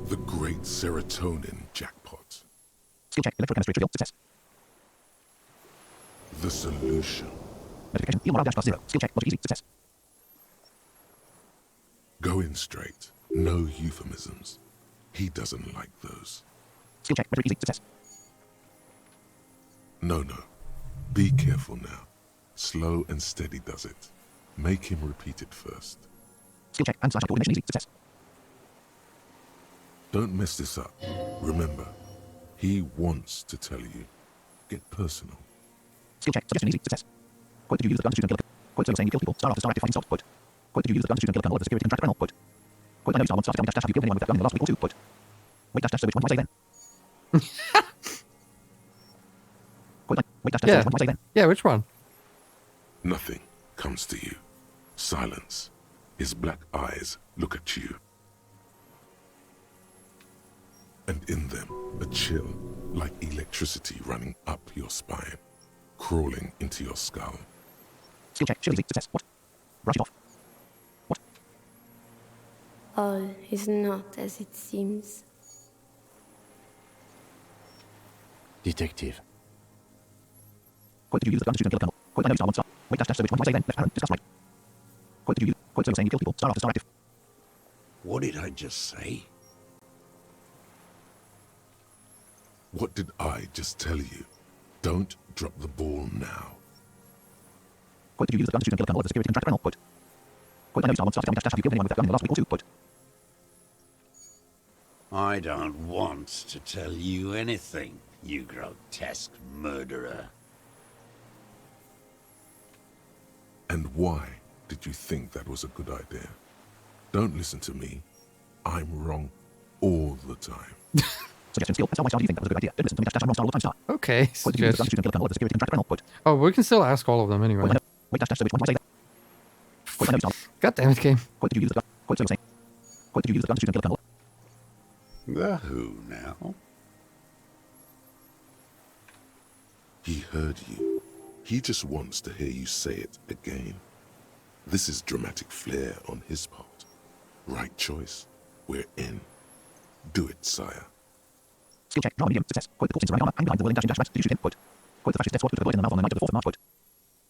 The great serotonin jackpot. Skill check. Electrochemistry trivial. Success. The solution. Notification. Heal morale dash +0. Skill check. Logic easy. Success. Go in straight. No euphemisms. He doesn't like those. Skill check. Rhetoric easy. Success. No. Be careful now. Slow and steady does it. Make him repeat it first. Skill check and / coordination easy. Success. Don't mess this up. Remember, he wants to tell you. Get personal. Skill check. Suggestion easy. Success. Quote, did you use the gun to shoot and kill a Quote, so saying you kill people. Star after star active fighting salt. Quote. Quote, did you use the gun to shoot and kill a colonel of the security contract panel? Quote. Quote, I know you star one star. Tell me dash have you killed anyone with that gun in the last week or two? Quote. Wait dash so which one do I say then? Quote, wait dash so which one do I say then? Yeah, which one? Nothing comes to you. Silence. His black eyes look at you. And in them, a chill, like electricity running up your spine, crawling into your skull. Skill check. Shield easy. Success. What? Brush it off. What? All is not as it seems. Detective. Quote, did you use the gun to shoot and kill a colonel? Quote, I know you star one star. Wait dash so which one do I say then? Left arrow. Discuss right. Quote, did you use Quote, so saying you kill people. Star after star active. What did I just say? What did I just tell you? Don't drop the ball now. Quote, did you use the gun to shoot and kill a colonel of the security contract panel? Quote. Quote, I know you star one star. Tell me dash have you killed anyone with that gun in the last week or two? Quote. I don't want to tell you anything, you grotesque murderer. And why did you think that was a good idea? Don't listen to me. I'm wrong all the time. Suggestion skill. Why star do you think that was a good idea? Don't listen to me dash I'm wrong star all the time star. Okay, Quote, did you use the gun to shoot and kill a colonel of the security contract panel? Quote. Oh, we can still ask all of them anyway. Quote, I know. Wait dash so which one do I say then? Quote, I know you star. God damn it, game. Quote, did you use the gun? Quote, so saying. Quote, did you use the gun to shoot and kill a colonel? The who now? He heard you. He just wants to hear you say it again. This is dramatic flair on his part. Right choice. We're in. Do it, sire. Skill check. Drama medium. Success. Quote, the corpse in ceramic armor. And behind the whirling dashing dash rats. Did you shoot him? Quote. Quote, the fascist death squad was deployed in the mouth on the night of the 4th of March. Quote.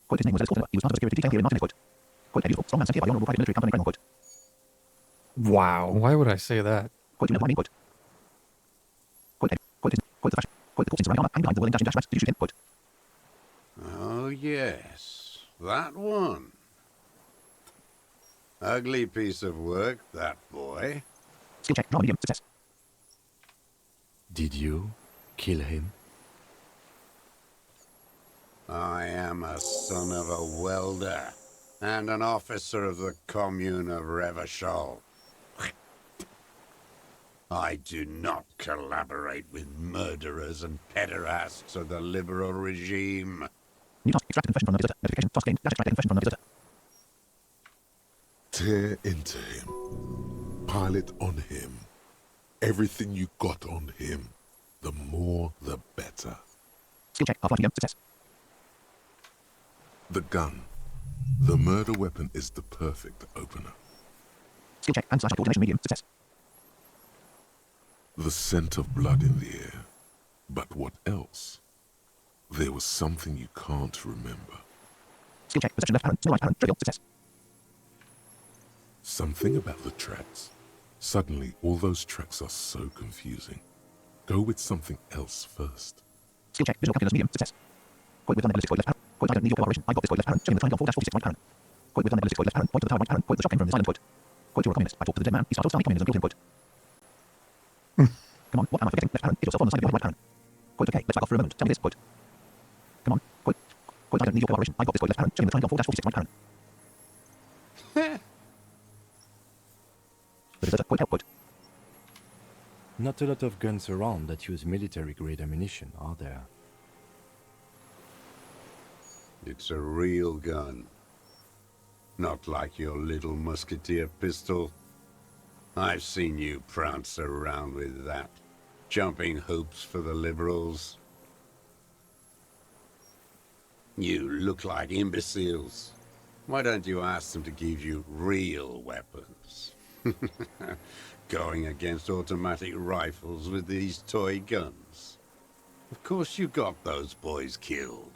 Quote, his name was Elysium. He was part of a security detail here in Martinez. Quote. Quote, useful, strong man sent here by honorable private military company Colonel. Quote. Wow. Why would I say that? Quote, you know what I mean? Quote. Quote, the fascist. Quote, the corpse in ceramic armor. And behind the whirling dashing dash rats. Did you shoot him? Quote. Oh, yes. That one. Ugly piece of work, that boy. Skill check. Drama medium. Success. Did you kill him? I am a son of a welder. and an officer of the commune of Revachol. I do not collaborate with murderers and pederasts of the liberal regime. New task. Extract confession from the visitor. Notification. Task gained. Extract confession from the visitor. Tear into him. Pile it on him. Everything you got on him. The more, the better. Skill check. Half-life medium. Success. The gun. The murder weapon is the perfect opener. Skill check and slash coordination medium. Success. The scent of blood in the air. But what else? There was something you can't remember. Skill check. Perception left parent. Small right parent. Trivial. Success. Something about the tracks. Suddenly, all those tracks are so confusing. Go with something else first. Skill check. Visual calculus medium. Success. Point with unanalytic void left parent. Point I don't need your cooperation. I got this void left parent. Checking the triangle 4-46 right parent. Point with unanalytic void left parent. Point to the tower right parent. Point to the shop came from the silent void. Point, you're a communist. I talked to the dead man. He started Stalin communism. Built input. Come on, what am I forgetting? Left parent. Hit yourself on the side of your right parent. Point, okay, let's back off for a moment. Tell me this. Point. Come on. Point, I don't need your cooperation. I got this void left parent. Checking the triangle 4-46 right parent. The visitor. Point, help. Point. Not a lot of guns around that use military-grade ammunition, are there? It's a real gun. Not like your little musketeer pistol. I've seen you prance around with that, jumping hoops for the liberals. You look like imbeciles. Why don't you ask them to give you real weapons? Going against automatic rifles with these toy guns. Of course you got those boys killed.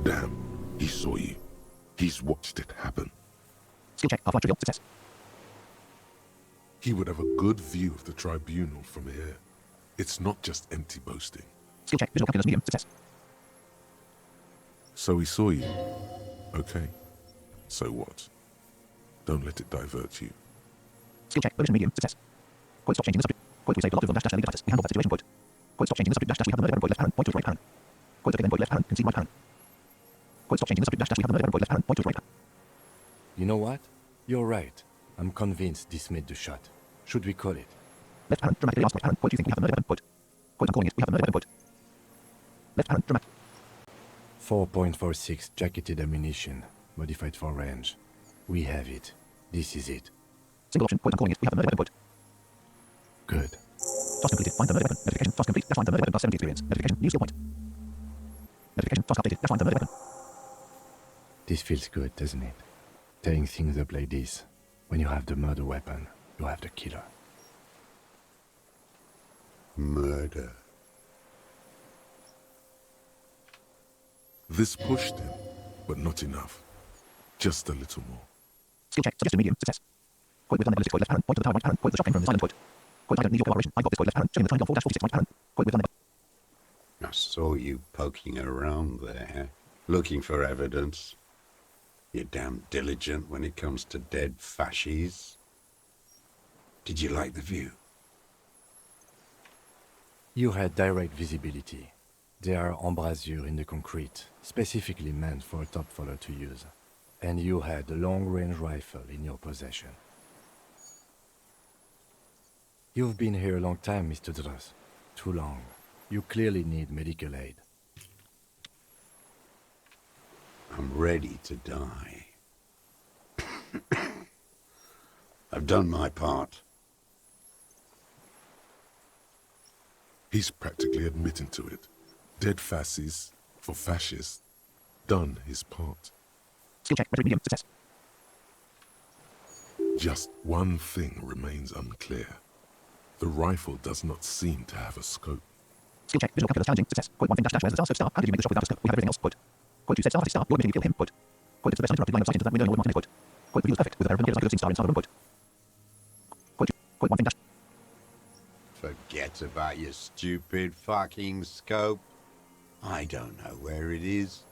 Damn, he saw you. He's watched it happen. Skill check. Half-life trivial. Success. He would have a good view of the tribunal from here. It's not just empty boasting. Skill check. Visual calculus medium. Success. So he saw you. Okay. So what? Don't let it divert you. Skill check. Volition medium. Success. Point, stop changing the subject. Point, we save the lot of them. Dash legal status. We handle that situation. Point. Point, stop changing the subject. Dash we have the murder weapon. Point left parent. Point to the right parent. Point okay then. Point left parent. Concede right parent. Point, stop changing the subject. Dash we have the murder weapon. Point left parent. Point to the right parent. You know what? You're right. I'm convinced this made the shot. Should we call it? Left parent. Dramatically ask right parent. Point, do you think we have a murder weapon? Point. Point, I'm calling it. We have a murder weapon. Point. Left parent. Dramatic. 4.46 jacketed ammunition, modified for range. We have it. This is it. Single option. Point, I'm calling it. We have a murder weapon. Point. Good. Task completed. Find the murder weapon. Notification. Task complete. Dash find the murder weapon. Plus 70 experience. Notification. New skill point. Notification. Task updated. Dash find the murder weapon. This feels good, doesn't it? Tearing things up like this. When you have the murder weapon, you have the killer. Murder. This pushed him, but not enough. Just a little more. Skill check. Suggested medium. Success. Point with unanalytic void left parent. Point to the tower right parent. Point to the shop came from the silent void. Point I don't need your cooperation. I got this void left parent. Checking the triangle 4-46 right parent. Point with unanalytic. I saw you poking around there, looking for evidence. You're damn diligent when it comes to dead fascies. Did you like the view? You had direct visibility. There are embrasures in the concrete, specifically meant for a top follower to use. And you had a long-range rifle in your possession. You've been here a long time, Mr. Dross. Too long. You clearly need medical aid. I'm ready to die. I've done my part. He's practically admitting to it. Dead fascists for fascists. Done his part. Skill check. Rhetoric medium. Success. Just one thing remains unclear. The rifle does not seem to have a scope. Skill check. Visual calculus challenging. Success. Point one thing dash where's the star? So star. How did you make the shot without a scope? We have everything else. Point. Point you said star. Star. You're admitting you killed him. Point. Point it's the best uninterrupted line of sight into that window. No one marking it. Point the view is perfect with a pair of binoculars I could have seen star inside the room. Point. Point one thing dash. Forget about your stupid fucking scope. I don't know where it is.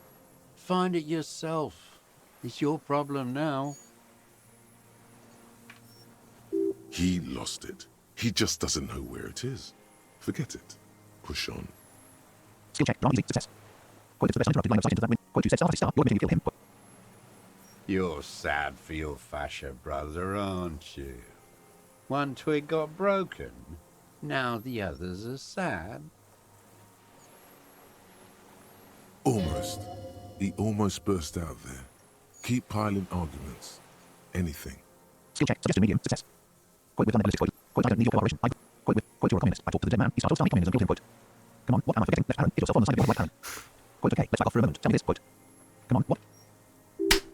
Find it yourself. It's your problem now. He lost it. He just doesn't know where it is. Forget it. Push on. Skill check. Wrong easy. Success. Point it's the best uninterrupted line of sight into that window. Quote, you said star, star, you're admitting you killed him. Quote, You're sad for your fascia brother, aren't you? One twig got broken. Now the others are sad. Almost. He almost burst out there. Keep piling arguments. Anything. skill check, suggested medium, success. Quote, with unrealistic quote. Quote, I don't need your cooperation. Quote, you're a communist. I talked to the dead man. He started starting communism, killed him. Quote. Come on, what am I forgetting? Left parent, hit yourself on the side of your right parent. Quote, okay, let's back off for a moment. Tell me this. Quote. Come on, what?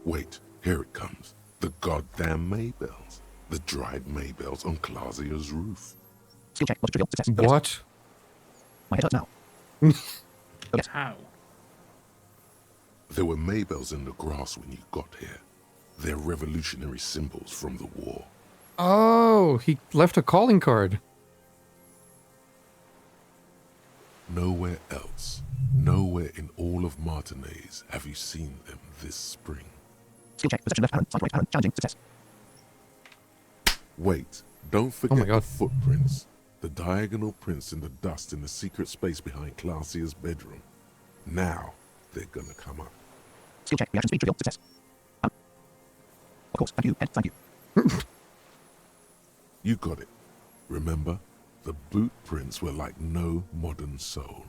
Wait, here it comes. The goddamn Maybells. The dried Maybells on Clausia's roof. Skill check, logic trivial, success. What? My head hurts now. Oh, yes. How? There were Maybells in the grass when you got here. They're revolutionary symbols from the war. Oh, he left a calling card. Nowhere else, nowhere in all of Martinez have you seen them this spring. Skill check, perception left parent, side right parent, challenging, success. Wait, don't my forget the God. footprints. The diagonal prints in the dust in the secret space behind Clausia's bedroom. Now, they're gonna come up. Skill check, reaction speed, trivial, success. Of course, thank you, Ed, thank you. You got it. Remember? The boot prints were like no modern soul.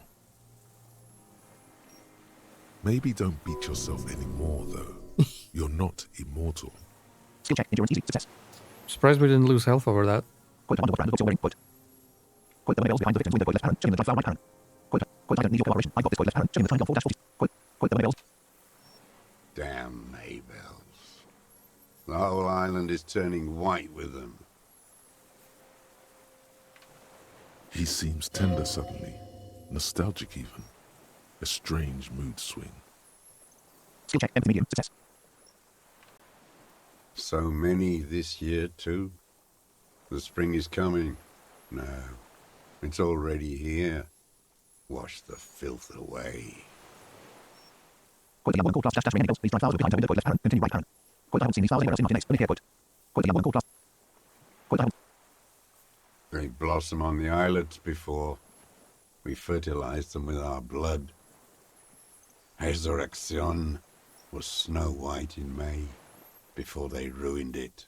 Maybe don't beat yourself anymore, though. You're not immortal. Skill check, endurance easy, success. Surprised we didn't lose health over that. Quote, I wonder what brand of books you're wearing. Quote. Quote, the Maybells behind the victim's window. Quote, left parent, showing the time file right parent. Quote, I don't need your cooperation. I got this. Quote, left parent, showing the time file 4-40. Quote, the Maybells. Damn Maybells. The whole island is turning white with them. He seems tender suddenly, nostalgic even. A strange mood swing. Skill check, empathy medium, success. So many this year, too. The spring is coming. No, it's already here. Wash the filth away. Quote, the young one called class dash ring Maybells. Please drive files behind the window. Quote, left parent, continue right parent. Quote, I haven't seen these files anywhere else in Martinez. Only here. Quote. Quote, the young one called class. Quote, I haven't. They blossom on the islets before. We fertilized them with our blood. Resurrection was snow white in May, before they ruined it.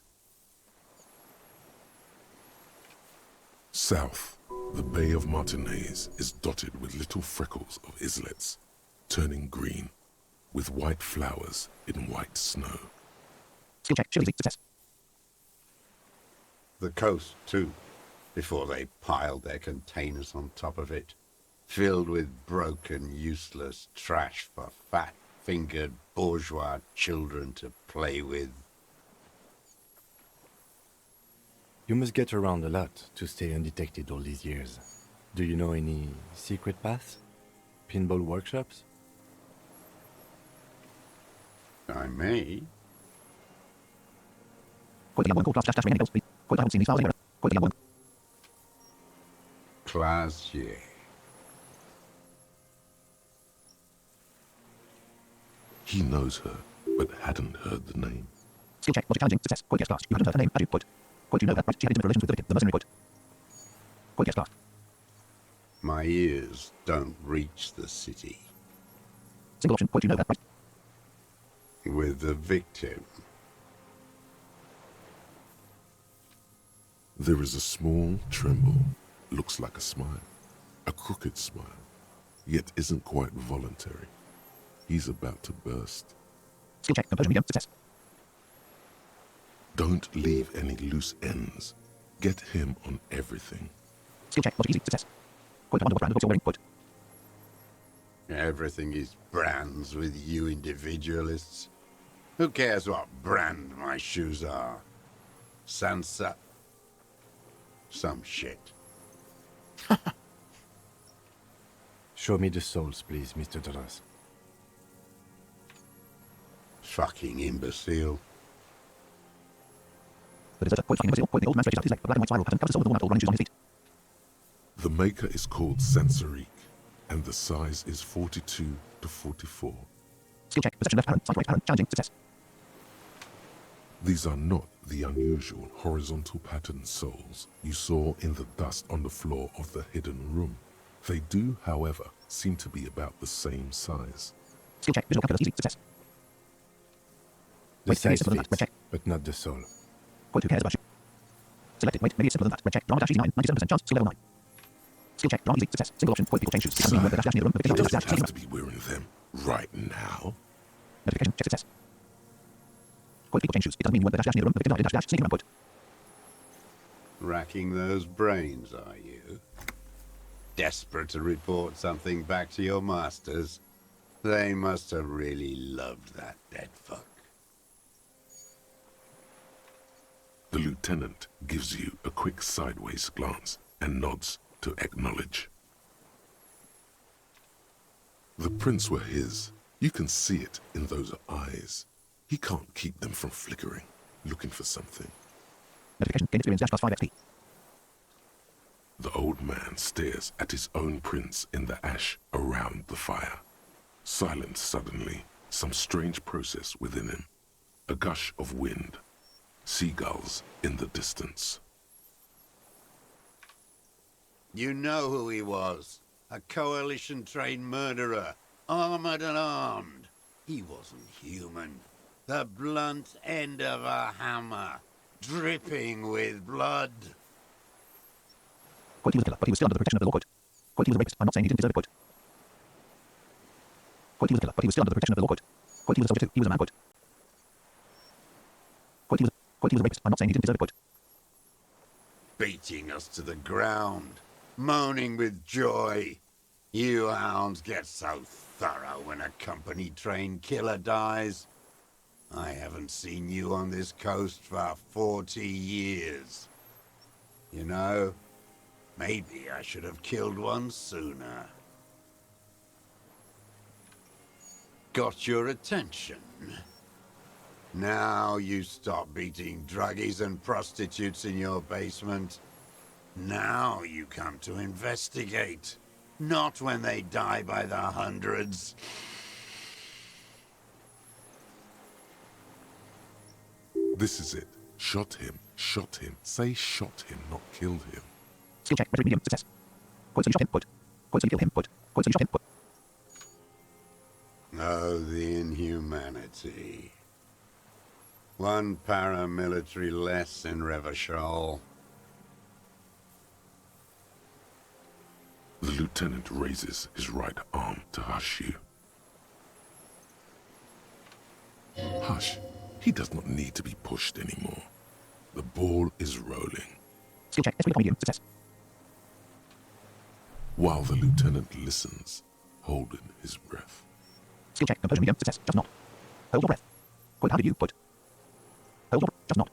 South, the Bay of Martinez is dotted with little freckles of islets, turning green, with white flowers in white snow. Skill check, shield easy, success. The coast, too, before they piled their containers on top of it, filled with broken, useless trash for fat-fingered bourgeois children to play with. You must get around a lot to stay undetected all these years. Do you know any secret paths? Pinball workshops? I may. Quote, the young one called class dash ring Maybells. Please. Quote, I haven't seen these files anywhere. Quote, the young one. Classier. He knows her, but hadn't heard the name. Skill check, logic challenging, success. Quote, yes, class. You hadn't heard her name, had you? Quote. Quote, you know her, right? She had intimate relations with the victim, the mercenary. Quote. Quote, yes, class. My ears don't reach the city. Single option. Quote, you know her, right? With the victim. There is a small tremble, looks like a smile, a crooked smile, yet isn't quite voluntary. He's about to burst. Skill check, composure medium, success. Don't leave any loose ends. Get him on everything. Skill check, logic easy, success. Quote, I wonder what brand of books you're wearing. Quote. Everything is brands with you individualists. Who cares what brand my shoes are? Sansa? Some shit. Show me the souls, please, Mr. Duras. Fucking imbecile. The deserter. Quote, fucking imbecile. Quote, the old man stretches out his leg. A black and white spiral pattern covers the silver woman running shoes on his feet. The maker is called Sensorique, and the size is 42 to 44. Skill check, perception left parent, side right parent, challenging, success. These are not the unusual horizontal pattern souls you saw in the dust on the floor of the hidden room. They do, however, seem to be about the same size. Skill check. Visual calculus easy. Success. The Wait, maybe size it's simpler than that. Red fits, check. but not the soul. Point who cares about you? Selected. Wait, maybe it's simpler than that. Red check. Drama dash easy 9. 97% chance. Skill level 9. Skill check. Drama easy. Success. Single option. Point people change shoes. It doesn't mean whether dash near the room. He Dash doesn't dash dash have to be wearing them right now. Notification. Check success. Point people change shoes. It doesn't mean whether dash near the room. Dash dash sneaking around point. Racking those brains, are you? Desperate to report something back to your masters? They must have really loved that dead fuck. The lieutenant gives you a quick sideways glance and nods to acknowledge. The prints were his. You can see it in those eyes. He can't keep them from flickering, looking for something. Notification. Gain experience dash plus 5 XP. The old man stares at his own prints in the ash around the fire. Silent suddenly, some strange process within him. A gush of wind. Seagulls in the distance. You know who he was. A coalition-trained murderer. Armored and armed. He wasn't human. The blunt end of a hammer. Dripping with blood. Quote, he was a killer, but he was still under the protection of the law. Quote, he was a rapist. I'm not saying he didn't deserve it. Quote, he was a killer, but he was still under the protection of the law. Quote, he was a soldier too. He was a man. Quote, he was a rapist. I'm not saying he didn't deserve it. Quote, Beating us to the ground. Moaning with joy. You hounds get so thorough when a company-trained killer dies. I haven't seen you on this coast for 40 years. You know, maybe I should have killed one sooner. Got your attention. Now you stop beating druggies and prostitutes in your basement. Now you come to investigate. Not when they die by the hundreds. This is it. Shot him. Shot him. Say shot him, not killed him. skill check. Rhetoric medium. Success. Quote, so you shot him. Quote, so you killed him. Quote, so you shot him. Quote. Oh, the inhumanity. One paramilitary less in Revachol. The lieutenant raises his right arm to hush you. Hush. He does not need to be pushed anymore. The ball is rolling. Skill check. S3 medium. Success. While the lieutenant listens, holding his breath. Skill check. Composure medium. Success. Just not. Hold your breath. Quote, how did you? Quote. Hold your breath. Just not.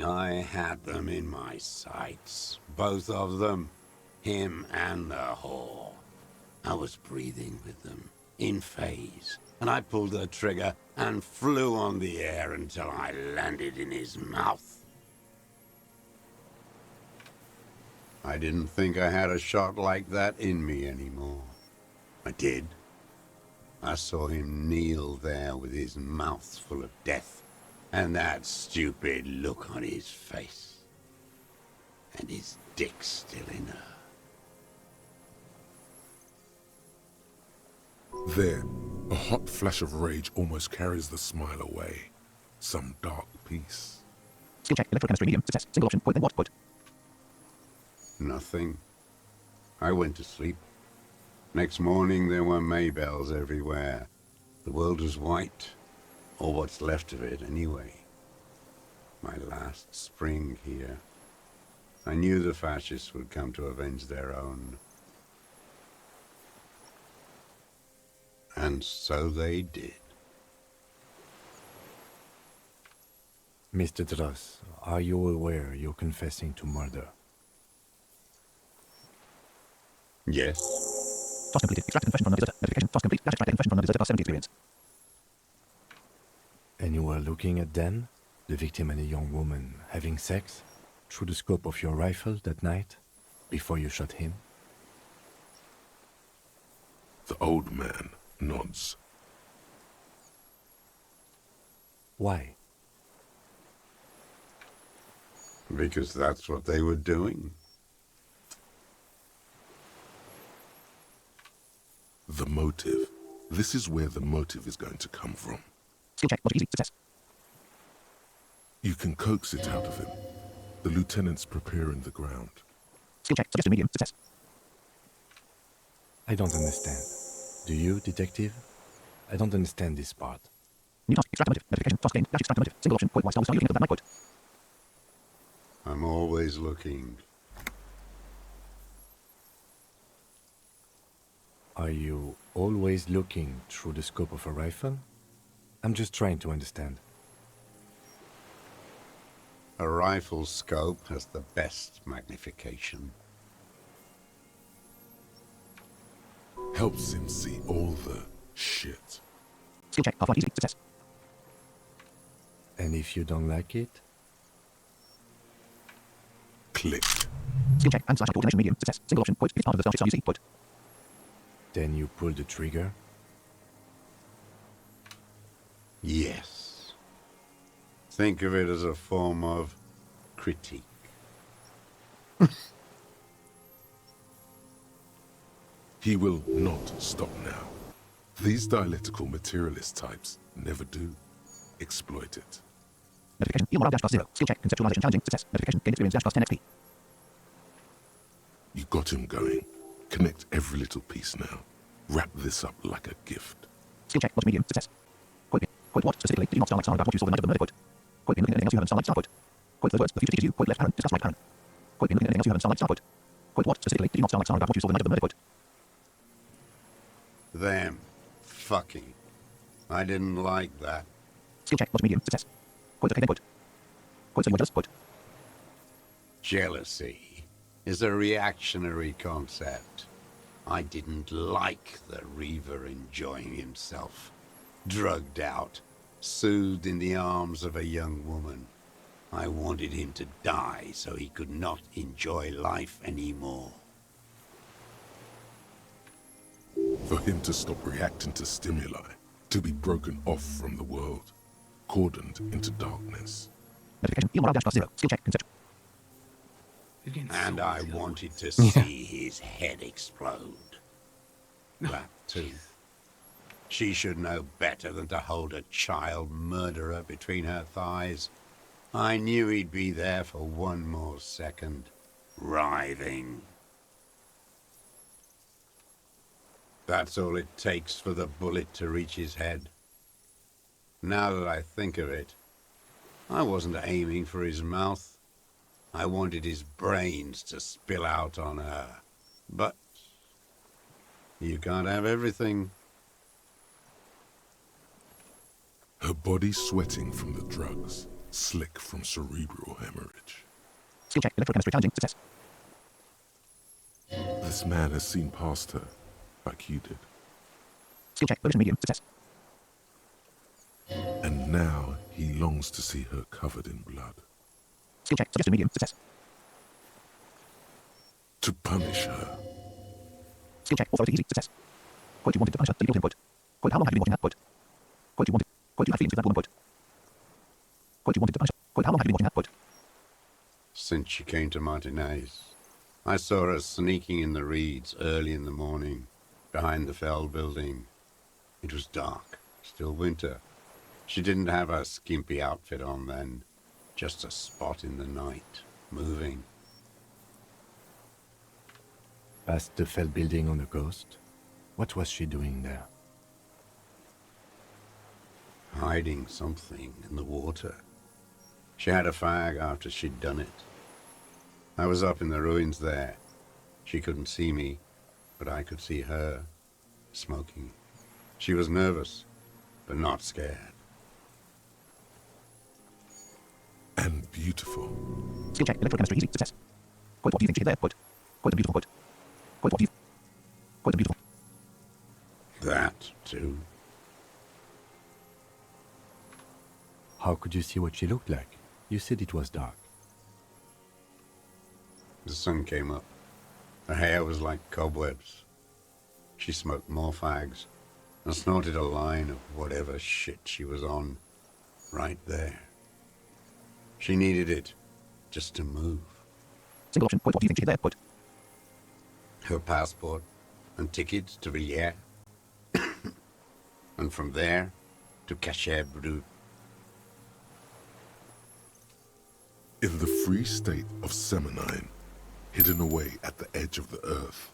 I had them in my sights. Both of them. Him and the whore. I was breathing with them. In phase. And I pulled the trigger and flew on the air until I landed in his mouth. I didn't think I had a shot like that in me anymore. I did. I saw him kneel there with his mouth full of death, and that stupid look on his face. And his dick still in her. There, a hot flash of rage almost carries the smile away. Some dark peace. Skill check. Electrochemistry medium. Success. Single option. Quote, then what? Quote. Nothing. I went to sleep. Next morning there were Maybells everywhere. The world was white. Or what's left of it, anyway. My last spring here. I knew the fascists would come to avenge their own. And so they did. Mr. Dross, are you aware you're confessing to murder? Yes. Task completed. Extract confession from the visitor. Notification. Task complete. Dash extract confession from the visitor plus 70 experience. And you were looking at Dan, the victim and a young woman, having sex, through the scope of your rifle that night, before you shot him? The old man nods. Why? Because that's what they were doing. The motive This is where the motive is going to come from. Skill check. Logic easy. Success. You can coax it out of him. The lieutenant's preparing the ground. Skill check. Suggested medium. Success. I don't understand. Do you, detective? I don't understand this part. New task. Extract the motive. Notification. Task gained. Dash extract the motive. Single option. Quote. Why start looking at that night quote. I'm always looking. Are you always looking through the scope of a rifle? I'm just trying to understand. A rifle's scope has the best magnification. Helps him see all the shit. Skill check. Half-life easy. Success. And if you don't like it? Click. Skill check. And slash coordination medium. Success. Single option. Quote. If part of the started star you see. Quote. Then you pull the trigger? Yes. Think of it as a form of critique. He will not stop now. These dialectical materialist types never do. Exploit it. Notification. Heal morale dash plus 0. Skill check. Conceptualization challenging. Success. Notification. Gain experience dash plus 10 XP. You got him going. Connect every little piece now. Wrap this up like a gift. Skill check. Logic medium. Success. Quote. Quote what specifically did you not sound like Sarah what you saw the night of the murder quote. Quote. Been looking at anything else you haven't sound like Star quote. Quote those words. The future teaches you. Quote left parent. Discuss right parent. Quote. Been looking at anything else you haven't sound like Star quote. Quote what specifically did you not sound like Sarah what you saw the night of the murder quote. Them. Fucking. I didn't like that. Skill check. Logic medium. Success. Quote. Okay then quote. Quote. So you were jealous. Quote. Jealousy is a reactionary concept. I didn't like the Reaver enjoying himself. Drugged out, soothed in the arms of a young woman. I wanted him to die so he could not enjoy life anymore. For him to stop reacting to stimuli, to be broken off from the world, cordoned into darkness. Notification. Heal morale dash plus 0. Skill check. Conceptual. And I wanted to see his head explode. That too. She should know better than to hold a child murderer between her thighs. I knew he'd be there for one more second, writhing. That's all it takes for the bullet to reach his head. Now that I think of it, I wasn't aiming for his mouth. I wanted his brains to spill out on her. But you can't have everything. Her body sweating from the drugs, slick from cerebral hemorrhage. Skill check. Electrochemistry challenging. Success. This man has seen past her, like you did. Skill check. Volition medium. Success. And now he longs to see her covered in blood. Skill check. Suggested medium. Success. To punish her. Skill check. Authority easy. Success. Quote. You wanted to punish her. So you killed him. Quote. Quote. How long have you been watching that? Quote. Quote. You wanted. Quote. You had feelings with that woman. Quote. Quote. You wanted to punish her. Quote. How long have you been watching that? Quote. Since she came to Martinez, I saw her sneaking in the reeds early in the morning, behind the Fell building. It was dark, still winter. She didn't have her skimpy outfit on then, just a spot in the night, moving. Past the Fell building on the coast? What was she doing there? Hiding something in the water. She had a fag after she'd done it. I was up in the ruins there. She couldn't see me, but I could see her, smoking. She was nervous, but not scared. And beautiful. Skill check. Electrochemistry easy. Success. Quote. What do you think she did there? Quote. Quote. The beautiful. Quote. Quote. What do you... Quote. The beautiful. That, too. How could you see what she looked like? You said it was dark. The sun came up. Her hair was like cobwebs. She smoked more fags and snorted a line of whatever shit she was on right there. She needed it just to move. Single option. Quote. What do you think she did there? Quote. Her passport and tickets to Villiers. And from there, to Cachet-Brut. In the free state of Seminine, hidden away at the edge of the earth,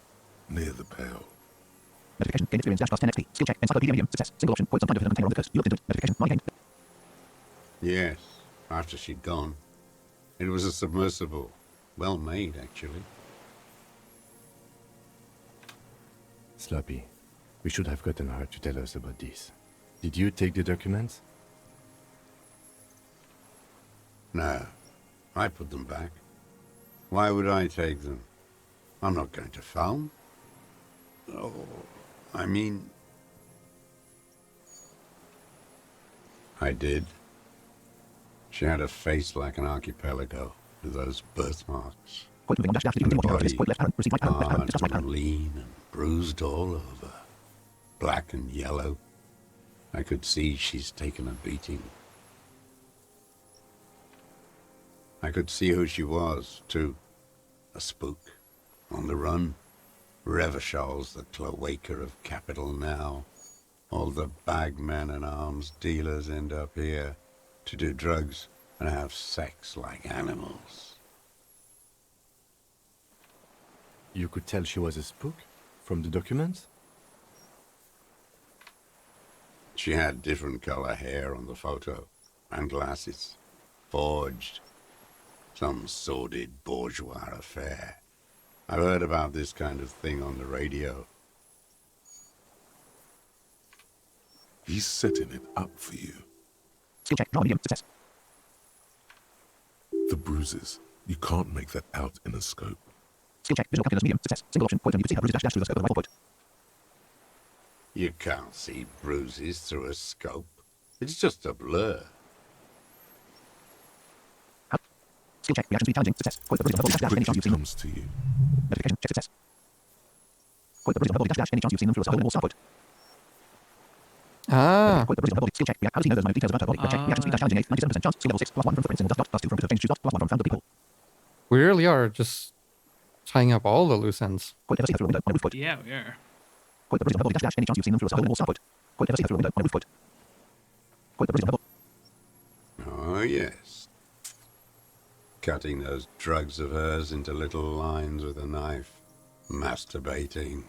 near the Pale. Notification. Gain experience dash plus 10 XP. Skill check. Encyclopedia medium. Success. Single option. Quote some time to container on the coast. You looked into it. Notification. Money gained. Yes, after she'd gone. It was a submersible. Well made, actually. Sloppy. We should have gotten her to tell us about this. Did you take the documents? No, I put them back. Why would I take them? I'm not going to phone. Oh, I mean... I did. She had a face like an archipelago, with those birthmarks. Quote moving on dash dash. Leaving watching office. Quote left arrow. Proceed right arrow. Left arrow. Discuss right Hard arrow. and lean and bruised all over. Black and yellow. I could see she's taken a beating. I could see who she was, too. A spook. On the run. Revachol's the cloaca of capital now. All the bagmen and arms dealers end up here to do drugs and have sex like animals. You could tell she was a spook from the documents? She had different color hair on the photo, and glasses. Forged. Some sordid bourgeois affair. I've heard about this kind of thing on the radio. He's setting it up for you. Skill check. Drama medium. Success. The bruises. You can't make that out in a scope. Skill check. Visual calculus medium. Success. Single option. Quote. And you can see her bruises dash dash through the scope of the rifle. Quote. You can't see bruises through a scope. It's just a blur. Skill check. Reaction speed challenging. Success. Quote the bruises on the body dash dash. Any chance you've seen them. Comes to you. Notification. Check success. Quote the bruises on the body dash dash. Any chance you've seen them through a hole in the wall. Start quote. Ah, Quote the bruises on the body. Skill check. How does he know those minor details about her body? Quote check. Reaction speed dash challenging 8. 97% chance. Skill level 6. +1 from footprints in the dust. +2 from good shoes. +1 from found the people. we really are just tying up all the loose ends. Quote ever see her through a window on a roof. Quote. Yeah, we are. Quote the bruises on the body dash dash. Any chance you've seen them through a hole in the wall. Start quote. Quote ever see her through a window on a roof. Quote. Quote the bruises on the body. Oh, yes. Cutting those drugs of hers into little lines with a knife. Masturbating.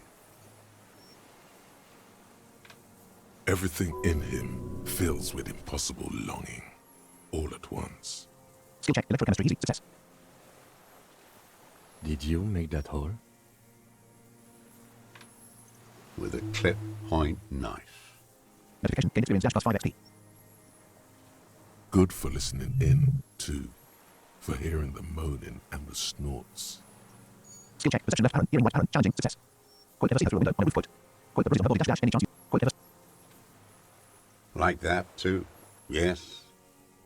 Everything in him fills with impossible longing, all at once. Skill check. Electrochemistry easy. Success. Did you make that hole? With a clip point knife. Notification. Gain experience dash +5 XP. Good for listening in, too. For hearing the moaning and the snorts. Skill check. Perception left arrow. Hearing right arrow. Challenging. Success. Quote ever see her through a window on a roof. Quote. Quote the bruises on the body dash dash. Any chance you. Quote ever. Like that, too. Yes.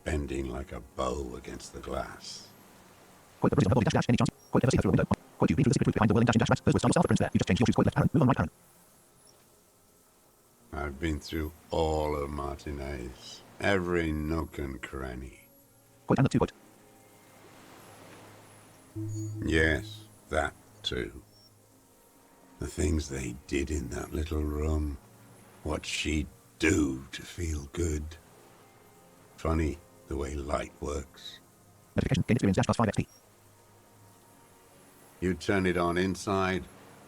Bending like a bow against the glass. Quote the bruises on the body dash dash. Any chance. Quote ever see her through a window. Quote you've been through the secret route behind the whirling dashing dash rats. Those were style footprints there. You just changed your shoes. Quote left arrow. Move on right arrow. I've been through all of Martinez. Every nook and cranny. Quote and the 2 quote. Yes, that too. The things they did in that little room. What she'd do to feel good. Funny the way light works. Notification. Gain experience dash +5 XP. You turn it on inside,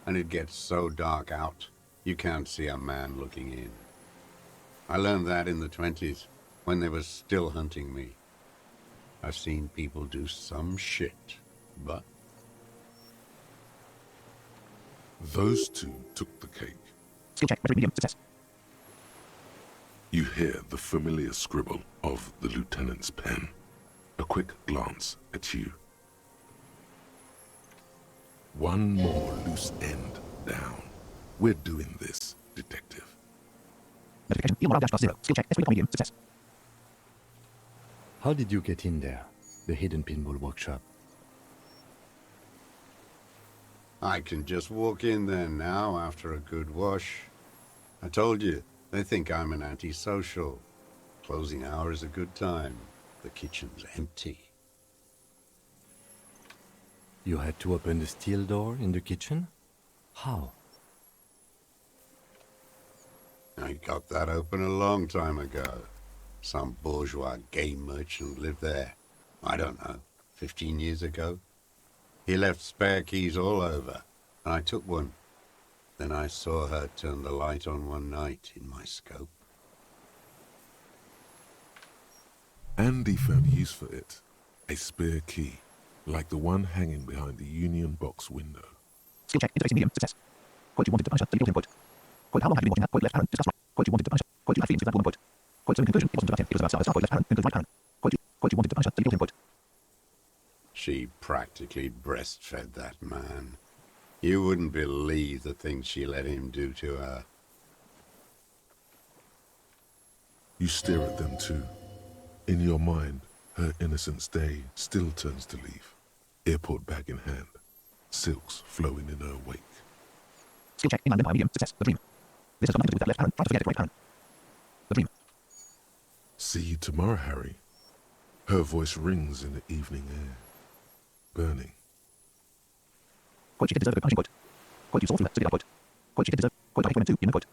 and it gets so dark out, you can't see a man looking in. I learned that in the 20s, when they were still hunting me. I've seen people do some shit, but... Those two took the cake. Skill check. Rhetoric medium. Success. You hear the familiar scribble of the lieutenant's pen. A quick glance at you. One more loose end down. We're doing this, detective. Notification. Heal morale dash +0. Skill check. Esprit medium. Success. How did you get in there? The hidden pinball workshop. I can just walk in there now after a good wash. I told you, they think I'm an antisocial. Closing hour is a good time. The kitchen's empty. You had to open the steel door in the kitchen? How? I got that open a long time ago. Some bourgeois game merchant lived there. I don't know, 15 years ago. He left spare keys all over, and I took one. Then I saw her turn the light on one night in my scope. Andy found use for it. A spare key, like the one hanging behind the Union box window. Skill check, interfacing medium, success. Quote you wanted to punish her, delete input. Quote how long have you been watching that? Quote left parent, discuss right. Quote you wanted to punish her. Quote you had feelings with that woman, quote. Quote so in conclusion, it wasn't about him, it was about Sarah. Quote left parent, conclude right parent. Quote you wanted to punish her, delete input. She practically breastfed that man. You wouldn't believe the things she let him do to her. You stare at them too. In your mind, her innocence day still turns to leaf. Airport bag in hand, silks flowing in her wake. Skill check, inland empire medium, success, the dream. This has got nothing to do with that left parent, try to forget it, right parent. The dream. See you tomorrow, Harry. Her voice rings in the evening air. Burning. Quote she did deserve a good punishing, quote. Quote you saw through her, so did I, quote. Quote she did deserve, quote I hate women too, you know, quote.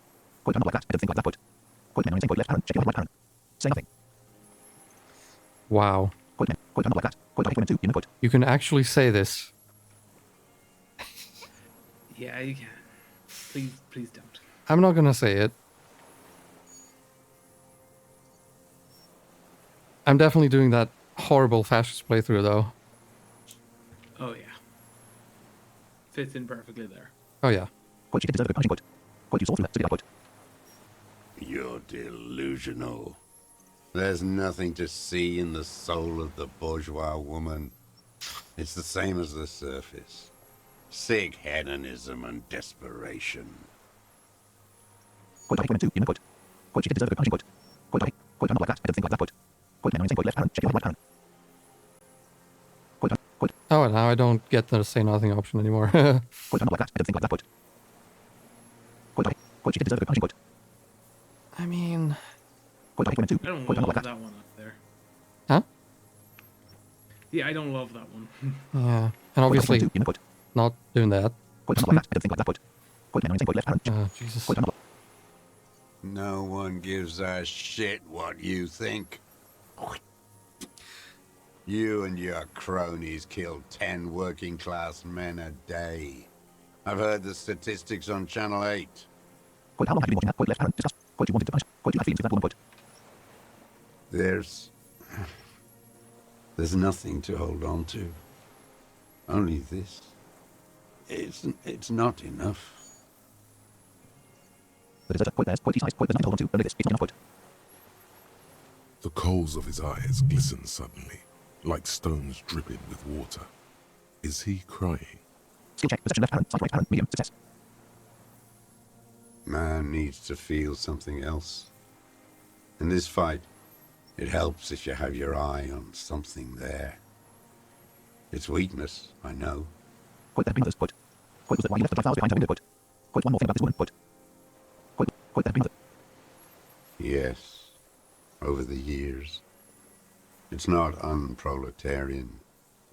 Quote I'm not like that, I don't think like that, quote. Quote men are insane, quote left parent, check your right parent. Say nothing. Wow. Quote men, quote I'm not like that, quote I hate women too, you know, quote. You can actually say this. Yeah, you can. Please don't. I'm not gonna say it. I'm definitely doing that horrible fascist playthrough though. Oh yeah. Fits in perfectly there. Oh yeah. Quote she did deserve a good punishing, quote. Quote you saw through her, so did I, quote. You're delusional. There's nothing to see in the soul of the bourgeois woman. It's the same as the surface. Sick hedonism and desperation. Quote I hate women too, you know, quote. Quote she did deserve a good punishing, quote. Quote I'm not like that, I don't think like that, quote. Quote men are insane, quote left parent, check your right parent. Quote Oh, and now I don't get the say nothing option anymore. quote I'm not like that, I don't think like that, quote. Quote she did deserve a good punishing, quote. I mean... Quote I hate women too, I don't quote I'm love not like that that. one up there. Huh? Yeah, I don't love that one. Yeah. And obviously, Quote I hate women too, you know, quote. not doing that. Quote I'm not like that, I don't think like that, quote. Quote men are insane, quote left parent, check. Jesus. Quote I'm not. No one gives a shit what you think. You and your cronies kill 10 working-class men a day. I've heard the statistics on Channel 8. Quote how long have you been watching that? Quote left parent, discuss. Quote you wanted to punish. Quote you had feelings with that woman, quote. There's nothing to hold on to. Only this. It's not enough. The deserter, quote there's, quote he size, quote there's nothing to hold on to, only this, it's not enough, quote. The coals of his eyes glisten suddenly, like stones dripping with water. Is he crying? Skill check, perception left parent, sight right parent, medium, success. Man needs to feel something else. In this fight, it helps if you have your eye on something there. It's weakness, I know. Quote there brings us, quote. Quote was that why you left the dry flowers behind her window, quote. Quote one more thing about this woman, quote. Quote there brings us. Yes, over the years. It's not unproletarian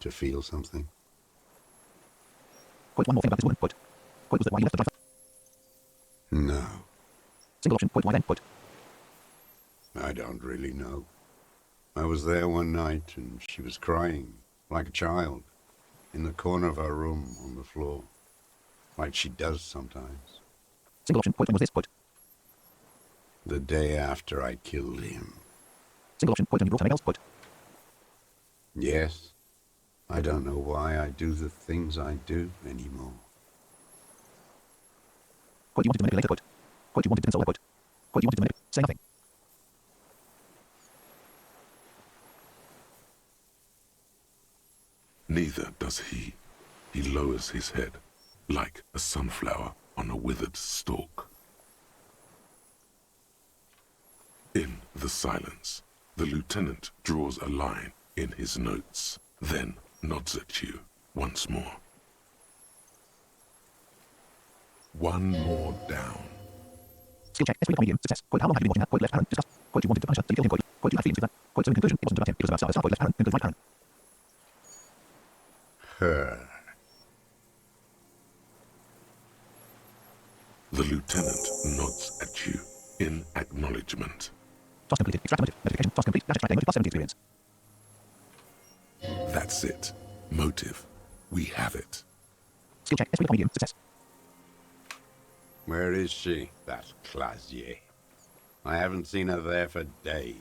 to feel something. Quote one more thing about this woman, quote. Quote was that why you left the dry flowers. No, Single option, quote why then, quote. I don't really know. I was there one night and she was crying, like a child, in the corner of her room on the floor, like she does sometimes. Single option, quote when was this, quote. The day after I killed him. Single option, quote when you brought her nails, quote. Yes, I don't know why I do the things I do anymore. Quote you wanted to manipulate her, quote. Quote you wanted to console her, quote. Quote you wanted to manipulate, say nothing. Neither does he. He lowers his head, like a sunflower on a withered stalk. In the silence, the lieutenant draws a line in his notes, then nods at you once more. One more down. Skill check, S3 medium, success. Quote how long have you been watching that? Quote left parent, discuss. Quote you wanted to punish her, delete him, quote. Quote you had feelings with that. Quote so in conclusion, it wasn't about him, it was about Sarah, quote left parent, conclude right parent. Her. The lieutenant nods at you, in acknowledgement. Task completed. Extract motive. Notification. Task complete. Dash extract motive plus 70 experience. That's it. Motive. We have it. Skill check. Esprit medium. Success. Where is she, that Clasier? I haven't seen her there for days.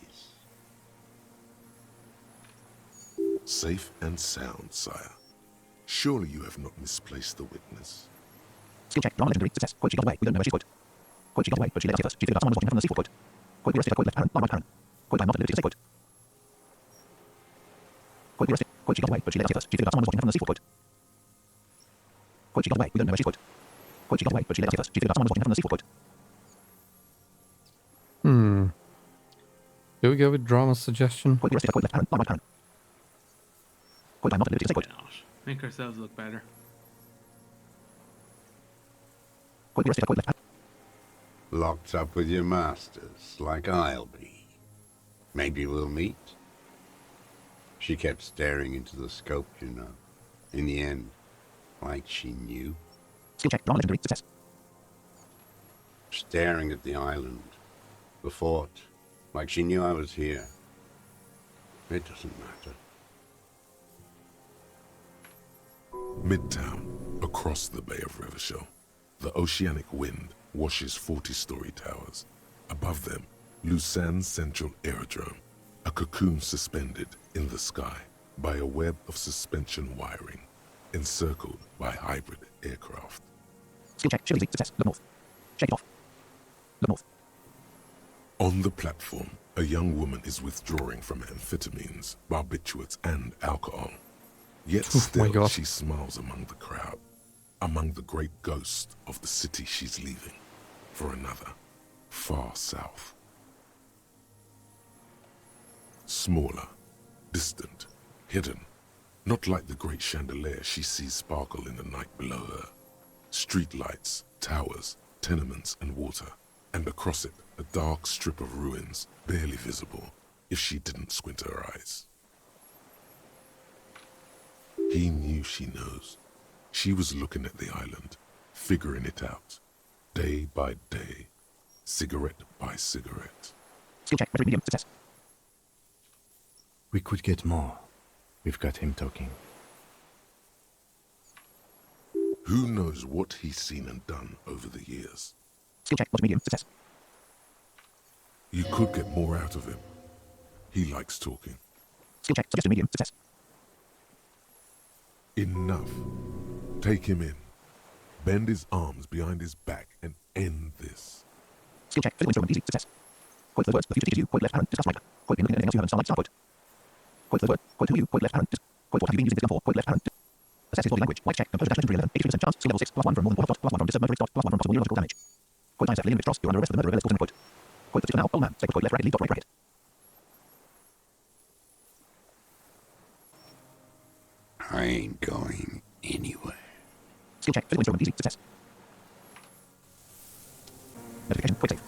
Safe and sound, sire. Surely you have not misplaced the witness. Skill check. Drama legendary. Success. Quote, she got away. We don't know where she's quote. Quote, she got away, but she left us. She figured out someone was watching her from the seaford. Quote, we arrested her. Quote, left parent. Not right parent. Quote, I'm not at liberty to say quote. Quote, we arrested. Quote, she got away, but she left us. She figured out someone was watching her from the seaford. Quote, she got away. We don't know where she's quote. Quote, she got away, but she left us. She figured out someone was watching her from the seaford. Do we go with drama suggestion? Quote, we arrested her. Quote, left parent. Not right parent. Quote, I'm not at liberty to say Why quote. not? Make ourselves look better. Quote, we arrested her. Quote, left parent. Locked up with your masters, like I'll be. Maybe we'll meet. She kept staring into the scope, you know. In the end, like she knew. Skill check. Drama legendary. Success. Staring at the island. The fort. Like she knew I was here. It doesn't matter. Midtown, across the Bay of Revachol, the oceanic wind washes 40-story towers. Above them, Luceus Central Aerodrome, a cocoon suspended in the sky by a web of suspension wiring, encircled by hybrid aircraft. Skill check. Shift easy. Success. Look north. Shake it off. Look north. On the platform, a young woman is withdrawing from amphetamines, barbiturates, and alcohol. Yet still, she smiles among the crowd, among the great ghost of the city she's leaving, for another, far south. Smaller, distant, hidden, not like the great chandelier she sees sparkle in the night below her. Streetlights, towers, tenements, and water, and across it, a dark strip of ruins, barely visible if she didn't squint her eyes. He knew she knows. She was looking at the island, figuring it out, day by day, cigarette by cigarette. Skill check. Measuring medium. Success. We could get more. We've got him talking. Who knows what he's seen and done over the years? Skill check. Logic medium. Success. You could get more out of him. He likes talking. Skill check. Suggestion medium. Success. Enough. Take him in. Bend his arms behind his back and end this. Skill check. Physical instrument. Easy. Success. Quote the words. The future teaches you. Quote left parent. Discuss right. Quote in anything else you haven't. Sound like star quote. Quote the word. Quote who you. Quote left parent. Quote what have you been using this gun for. Quote left parent. Assess his body language. White check. Composure dash legendary 11. 83% chance. Skill level 6. +1 from more than water dot. +1 from disturb motorist dot. +1 from possible neurological damage. Quote ISF. Liam Cross. You're under arrest for the murder of Elysium. Quote. Quote the now. Old man. Say quote left bracket. Leave dot right bracket. I ain't going anywhere. Skill check. Physical instrument. Easy. Success. Notification. Quick save.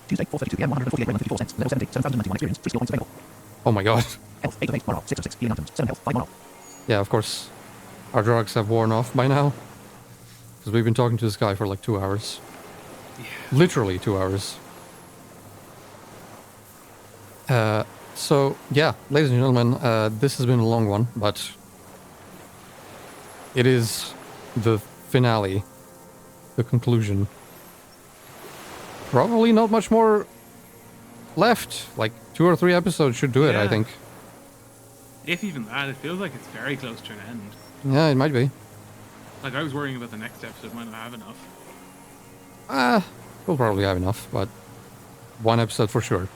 Tuesday, 4:32 p.m. 148 154 cents. Level 70. 7,091 experience. 3 skill points available. Oh my god. Health 8 of 8. Morale 6 of 6. Healing items 7 health 5 morale. Yeah, of course. Our drugs have worn off by now. Because we've been talking to this guy for like 2 hours. Yeah. Literally 2 hours. So, yeah, ladies and gentlemen, this has been a long one, but it is the finale, the conclusion. Probably not much more left. Like 2 or 3 episodes should do it, I Yeah. think. If even that, it feels like it's very close to an end. Yeah, it might be. Like, I was worrying about the next episode might not have enough. We'll probably have enough, but 1 episode for sure.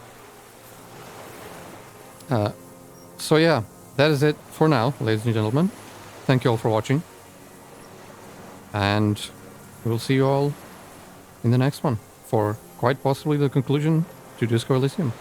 So yeah, that is it for now, ladies and gentlemen. Thank you all for watching. And we'll see you all in the next one for quite possibly the conclusion to Disco Elysium.